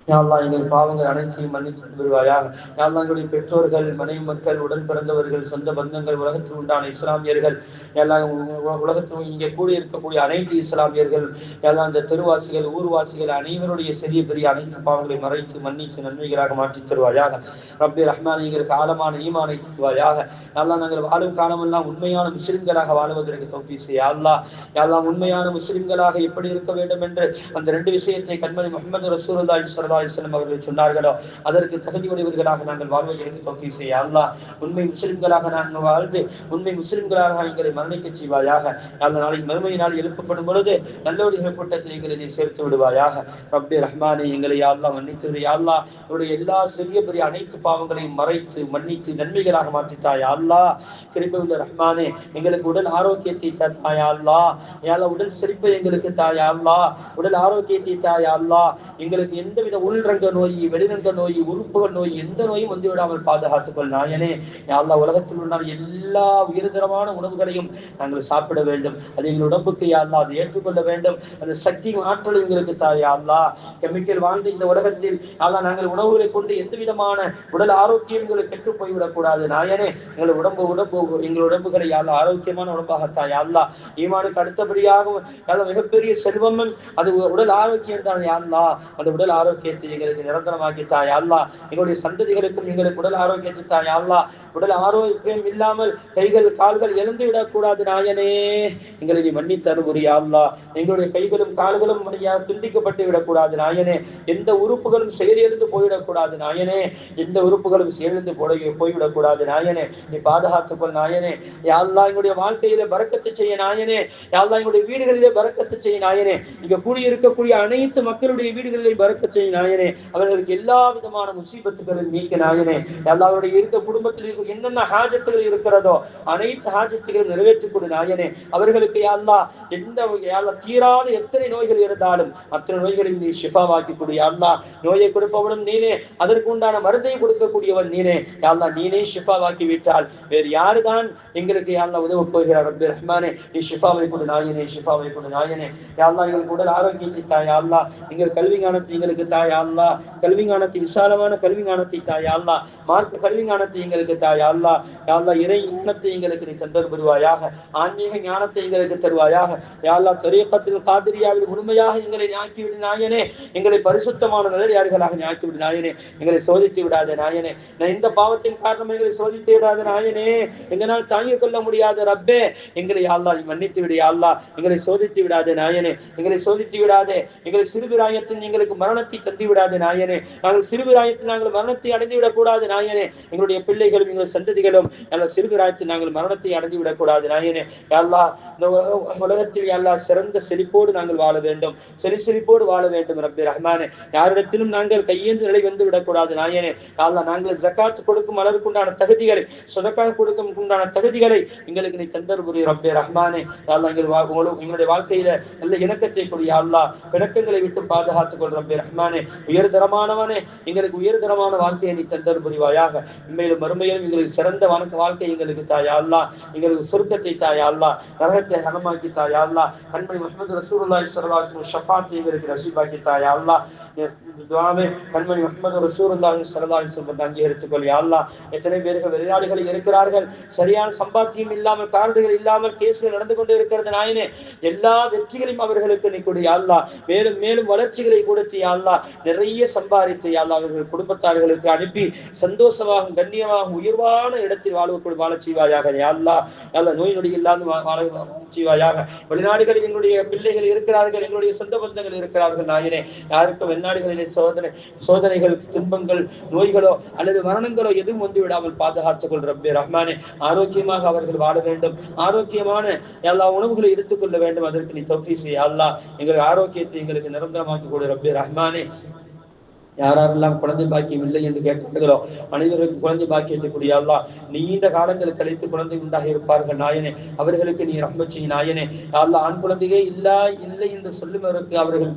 யா அல்லாஹ் எங்கள் பாவங்கள் அனைத்தையும் மன்னித்து விடுவாயாக. யா அல்லாஹ் எங்களுடைய பெற்றோர்கள், மனைவி மக்கள், உடன் பிறந்தவர்கள், சொந்த பந்தங்கள், உலகத்தில் உண்டான இஸ்லாமியர்கள், எல்லாம் உலகத்தில் இங்கே கூடி இருக்கக்கூடிய அனைத்து இஸ்லாமியர்கள், எல்லாம் அந்த தெருவாசிகள், ஊர்வாசிகள் அனைவருடைய சிறிய பெரிய அனைத்து பாவங்களை மறைத்து மன்னித்து நன்மைகளாக மாற்றித் தருவாயாக. ரப்பி ரஹ்மான் எங்களுக்கு ஆழமான ஈமானை தருவாயாக. எல்லாம் நாங்கள் வாழும் காலமெல்லாம் உண்மையான முஸ்லிம்களாக வாழ்வதற்கு தௌஃபீக் செய்ய அல்லாஹ். எல்லாம் உண்மையான முஸ்லிம்களாக எப்படி இருக்க வேண்டும் என்று அந்த ரெண்டு விஷயத்தை கண்மணி முஹம்மது ரசூலுல்லாஹி ஸல்லல்லாஹு அலைஹி வஸல்லம் அவர்கள் சொன்னார்களோ அதற்கு தகுதியுடையவர்களாக நாங்கள் வாழ்வதற்கு தௌஃபீக் செய்ய அல்லாஹ். உண்மை முஸ்லிம்களாக நாங்கள் வாழ்ந்து உண்மை முஸ்லிம்களாக எங்களை மரணிக்க செய்வாயாக. அந்த நாளைக்கு மறுமை நாள் எழுப்பப்படும் பொழுது நல்லவர்கள் கூட்டத்தில் எங்களை நீ சேர்த்து விடுவாயாக. ரப்பி ரஹ்மானே எங்களை யா அல்லாஹ் மன்னித்து விடு யா அல்லாஹ். என்னுடைய எல்லா சிறிய பெரிய அனைத்து பாவங்களையும் மறைத்து மன்னித்து நன்மைகளாக மாற்றித்தாயா அல்லாஹ். கிருபையுள்ள ரஹ்மானே எங்களுக்கு உடல் ஆரோக்கியத்தை தாயா அல்லாஹ். யா அல்லாஹ் உடல் செழிப்பை எங்களுக்கு தாயா அல்லாஹ். உடல் ஆரோக்கியத்தை தாயா அல்லாஹ். எங்களுக்கு எந்தவித உள்ரங்க நோய், வெளிரங்க நோய், உறுப்புகள் நோய் எந்த நோயும் வந்து விடாமல் பாதுகாத்துக்கொள் நாயனே. யா அல்லாஹ் உலகத்தில் உள்ள எல்லா உயர்தரமான உணவுகளையும் நாங்கள் சாப்பிட வேண்டும். அது எங்கள் உடம்புக்கு யா அல்லாஹ் அதை ஏற்றுக்கொள்ள வேண்டும். அந்த சக்தியும் ஆற்றல் எங்களுக்கு தாயா அல்லாஹ். கெமிக்கல் வாழ்ந்த இந்த உலகத்தில் அல்லாஹ் நாங்கள் உணவுகளை கொண்டு எந்த விதமான உடல் ஆரோக்கியம் எங்களுக்கு கெட்டு போய்விடக் கூடாது நாயனே. எங்கள் எங்கள் உடம்புகளை யா அல்லாஹ் ஆரோக்கியமான உடம்பாக தாயா அல்லாஹ். ஈமானுக்கு அடுத்தபடியாக மிகப்பெரிய செல்வமும் அது உடல் ஆரோக்கியம் தான் யா அல்லாஹ். அந்த உடல் ஆரோக்கியத்தை எங்களுக்கு நிரந்தரமாக்கி தாயா அல்லாஹ். எங்களுடைய சந்ததிகளுக்கும் எங்களுக்கு உடல் ஆரோக்கியத்தை தாயா அல்லாஹ். உடல் ஆரோக்கியம் இல்லாமல் கைகள் கால்கள் எழுந்து விடக்கூடாது நாயனே. எங்களை நீ மன்னித்து அருள்புரியா அல்லாஹ். எங்களுடைய கைகளும் கால்களும் துண்டிக்கப்பட்டு விடக்கூடாது நாயனே. எந்த உறுப்புகளும் செயலிழந்து போய்விடக்கூடாது நாயனே. எந்த உறுப்புகளும் செயலிழந்து போய்விடக்கூடாது நாயனே. நீ பாதுகாத்துக்கொள் நாயனே. யா அல்லாஹ் எங்களுடைய வாழ்க்கையில பரக்கத்து செய்ய நாயனே. யா அல்லாஹ் எங்களுடைய வீடுகளிலே பரக்கத்து செய்ய நாயனே. இங்க கூடியிருக்கக்கூடிய அனைத்து மக்களுடைய வீடுகளிலே பரக்கத்து செய்ய நாயனே. அவர்களுக்கு எல்லா விதமான முசீபத்துகளும் நீக்க நாயனே. எல்லாருடைய இருக்க குடும்பத்தில் என்னென்ன ஹாஜத்துகள் இருக்கிறதோ அனைத்து ஹாஜத்துகளும் நிறைவேற்றிக் கொடு நாயனே. அவர்களுக்கு யா அல்லாஹ் எந்த தீராத எத்தனை நோய்கள் இருந்தாலும் அத்தனை நோய்களையும் நீ ஷிஃபாவாக்கி கொடு யா அல்லாஹ். நோயை கொடுப்பவனும் நீனே, அதற்கு உண்டான மருந்தை கொடுக்கக்கூடியவன் நீனே. யா அல்லாஹ் நீனே ஷிஃபாவாக்கி விட்டால் வேறு யாருதான் எங்களுக்கு யா அல்லாஹ் உதவ போகிறார். ரப்பி ரஹ்மானே நீ ஷிஃபாவை கொடு நாயனே. ஷிஃபாவை கொடு நாயனே. யா அல்லாஹ் எங்களுக்கு உடல் ஆரோக்கியத்தை தாயா அல்லாஹ். எங்கள் கல்வி ஞானத்தை எங்களுக்கு தாயா அல்லாஹ். கல்வி ஞானத்தை விசாலமான கல்வி ஞானத்தை தாயா அல்லாஹ். மார்க்க கல்வி ஞானத்தை எங்களுக்கு தாயா அல்லாஹ். யா அல்லாஹ் இறை ஞானத்தை எங்களுக்கு நீ தந்தர் புரிவாயாக. ஆன்மீக ஞானத்தை எங்களுக்கு தருவாயாக. யா அல்லாஹ் தரீகத்தில் காதிரியாவில் முழுமையாக எங்களை ஆக்கிவிடு நாயனே. எங்களை பரிசுத்தமான நல்லடியார்களாக ஆக்கிவிடு நாயனே. எங்களை சோதித்து விடாத நாயனே. நான் இந்த பாவத்தின் காரணம் எங்களை சோதித்து விடாத நாயனே. எங்களால் தாங்கிக் கொள்ள முடியாத ரப்பே எங்களை யா அல்லாஹ் மன்னித்து விடு யா அல்லாஹ். எங்களை சோதித்து விடாத நாயனே. எங்களை சோதித்து விடாதே. எங்களை சிறுபிராயத்தில் எங்களுக்கு மரணத்தை தந்து விடாத நாயனே. நாங்கள் சிறுபிராயத்தில் நாங்கள் மரணத்தை அடைந்து விடக்கூடாது நாயனே. எங்களுடைய பிள்ளைகளும் எங்கள் சந்ததிகளும் சிறுபிராயத்தில் நாங்கள் மரணத்தை அடைந்து விடக்கூடாது நாயனே. யா அல்லாஹ் இந்த உலகத்தில் யா அல்லாஹ் சிறந்த செழிப்போடு நாங்கள் வாழ வேண்டும். செழிப்போடு வாழ வேண்டும் ரப்பி ரஹ்மானே. யாரிடத்திலும் நாங்கள் கையேந்து நிலை வந்து விடக்கூடாது நாயனே. யா அல்லாஹ் நாங்கள் ஜகாத் கொடுக்கும் அளவுக்குண்டான தகுதிகளை, சதகா கொடுக்கும் உண்டான தகுதிகளை எங்களுக்கு நீ தந்தர் புரி ரப்பி ரஹ்மானே. யா அல்லாஹ் எங்களுடைய வாழ்க்கையில நல்ல இணக்கத்தை கொடு யா அல்லாஹ். பிணக்கங்களை விட்டு பாதுகாத்துக் கொள் ரப்பி ரஹ்மானே. உயர்தரமானவனே எங்களுக்கு உயர்தரமான வாழ்க்கையை நீ தந்தர் புரிவாயாக. மேலும் மறுமையிலும் எங்களுக்கு சிறந்த வாழ்க்கை எங்களுக்கு தாயா அல்லாஹ். எங்களுக்கு சுருக்கத்தை தாயா அல்லாஹ். நரகத்தை ஹனமாக்கி தாயா அல்லாஹ். கண்மணி முஹம்மது ரசூலுல்லாஹி ஸல்லல்லாஹு அலைஹி வஸல்லம் ஷஃபாத்தை எங்களுக்கு நசீபாக்கி தாயா அல்லாஹ். துஆவே கண்மணி முஹம்மது ரசூலுல்லாஹி ஸல்லல்லாஹு அலைஹி வஸல்லம் அங்கீகரித்துக் கொள் யா அல்லாஹ். எத்தனை பேர்கள் வெளிநாடுகளில் இருக்கிறார்கள், சரியான சம்பாத்தியம் இல்லாமல், கார்டுகள் இல்லாமல் கேஸ்கள் நடந்து கொண்டு இருக்கிறது நாயனே. எல்லா வெற்றிகளையும் அவர்களுக்கு நீ கொடு யா அல்லாஹ். மேலும் மேலும் வளர்ச்சிகளை கொடுத்து யா அல்லாஹ். நிறைய சம்பாதித்து யா அல்லாஹ் அவர்கள் குடும்பத்தார்களுக்கு அனுப்பி சந்தோஷமாக கண்ணியமாக உயர்வான இடத்தில் வாழ செய்வாயாக யா அல்லாஹ். நல்ல நோய் நொடி இல்லாத வாழ செய்வாயாக. வெளிநாடுகளில் எங்களுடைய பிள்ளைகள் இருக்கிறார்கள், எங்களுடைய சொந்த பந்தங்கள் இருக்கிறார்கள் நாயனே. யாருக்கும் வெளிநாடுகளிலே சோதனைகள், துன்பங்கள், நோய்களோ அல்லது மரணங்களோ எதுவும் வந்து விடாமல் பாதுகாத்துக் கொள் ரப்பி ரஹ்மானே. ஆரோக்கியமாக அவர்கள் வாழ வேண்டும். ஆரோக்கியமான எல்லா உணவுகளை எடுத்துக்கொள்ள வேண்டும். அதற்கு நீ தௌஃபீக் செய்ய அல்லாஹ். எங்கள் ஆரோக்கியத்தை எங்களுக்கு நிரந்தரமாக்கி கொடு ரப்பி ரஹ்மானே. யாரெல்லாம் குழந்தை பாக்கியம் இல்லை என்று கேட்கிறார்களோ அனைவருக்கும் குழந்தை பாக்கியத்தை கூடிய அல்லாஹ். நீண்ட காலங்கள் கழித்து குழந்தை உண்டாக இருப்பார்கள் நாயனே. அவர்களுக்கு நீ ரஹ்மத் செய் நாயனே. அல்லாஹ் ஆண் குழந்தையே இல்லை என்று சொல்லுவதற்கு அவர்கள்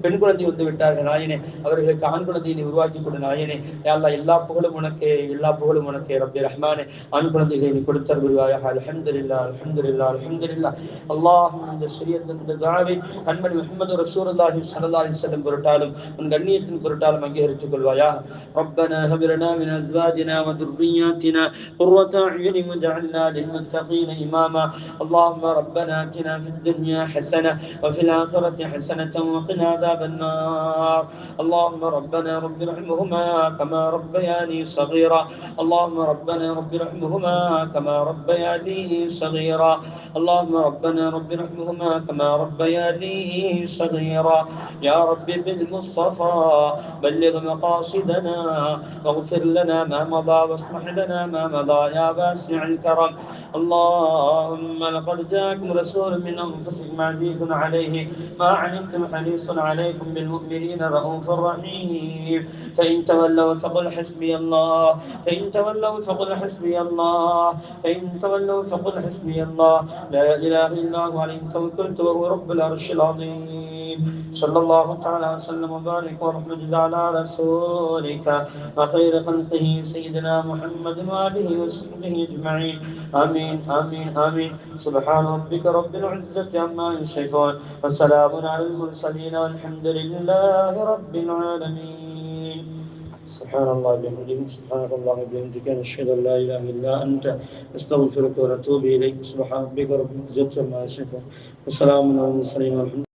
பெண் குழந்தை வந்து விட்டார்கள் நாயனே. அவர்களுக்கு ஆண் குழந்தையை நீ உருவாக்கி கொடு நாயனே. அல்லாஹ் எல்லா புகழும் உனக்கே, எல்லா புகழும் உனக்கே ரப்பி ரஹ்மானே. ஆண் குழந்தைகளை நீ கொடுத்தர் புரிவாயாக. அல்ஹம்துலில்லாஹ் அல்ஹம்துலில்லாஹ் அல்ஹம்துலில்லாஹ். அல்லாஹ் இந்த சிறிய துஆவை கண்மணி முஹம்மது ரசூலுல்லாஹி ஸல்லல்லாஹு அலைஹி வஸல்லம் பொருட்டாலும் உன் கண்ணியத்தின் பொருட்டால் அங்கீகரித்துக் கொள்வாயாக. ربنا هب لنا من ازواجنا وذرياتنا قرة اعين واجعلنا للمتقين اماما. اللهم ربنا اتنا في الدنيا حسنة وفي الآخرة حسنة وقنا عذاب النار. اللهم ربنا رب ارحمهما كما ربياني صغيرا. اللهم ربنا رب ارحمهما كما ربياني صغيرا. اللهم ربنا رب ارحمهما كما ربياني صغيرا. يا رب بالمصطفى بلغ مقاصدنا واغفر لنا ما مضى واصلح لنا ما مضى يا واسع الكرم. اللهم لقد جاءكم رسول من انفسكم عزيز عليه ما عنتم حريص عليكم بالمؤمنين رؤوف رحيم. فإن تولوا فقل حسبي الله. فإن تولوا فقل حسبي الله. فإن تولوا فقل حسبي الله لا إله إلا هو عليه توكلت وهو رب العرش العظيم. صلى الله تعالى وسلم وبارك ورحمة على رسولك وخير خلقه سيدنا محمد وآله وصحبه أجمعين. آمين آمين آمين. سبحان ربك رب العزة عما يصفون وسلام على المرسلين والحمد لله رب العالمين. سبحان الله بحمده سبحانك اللهم وبحمدك نشهد أن لا إله إلا أنت نستغفرك ونتوب إليك. سبحان ربك رب العزة عما يصفون وسلام على المرسلين والحمد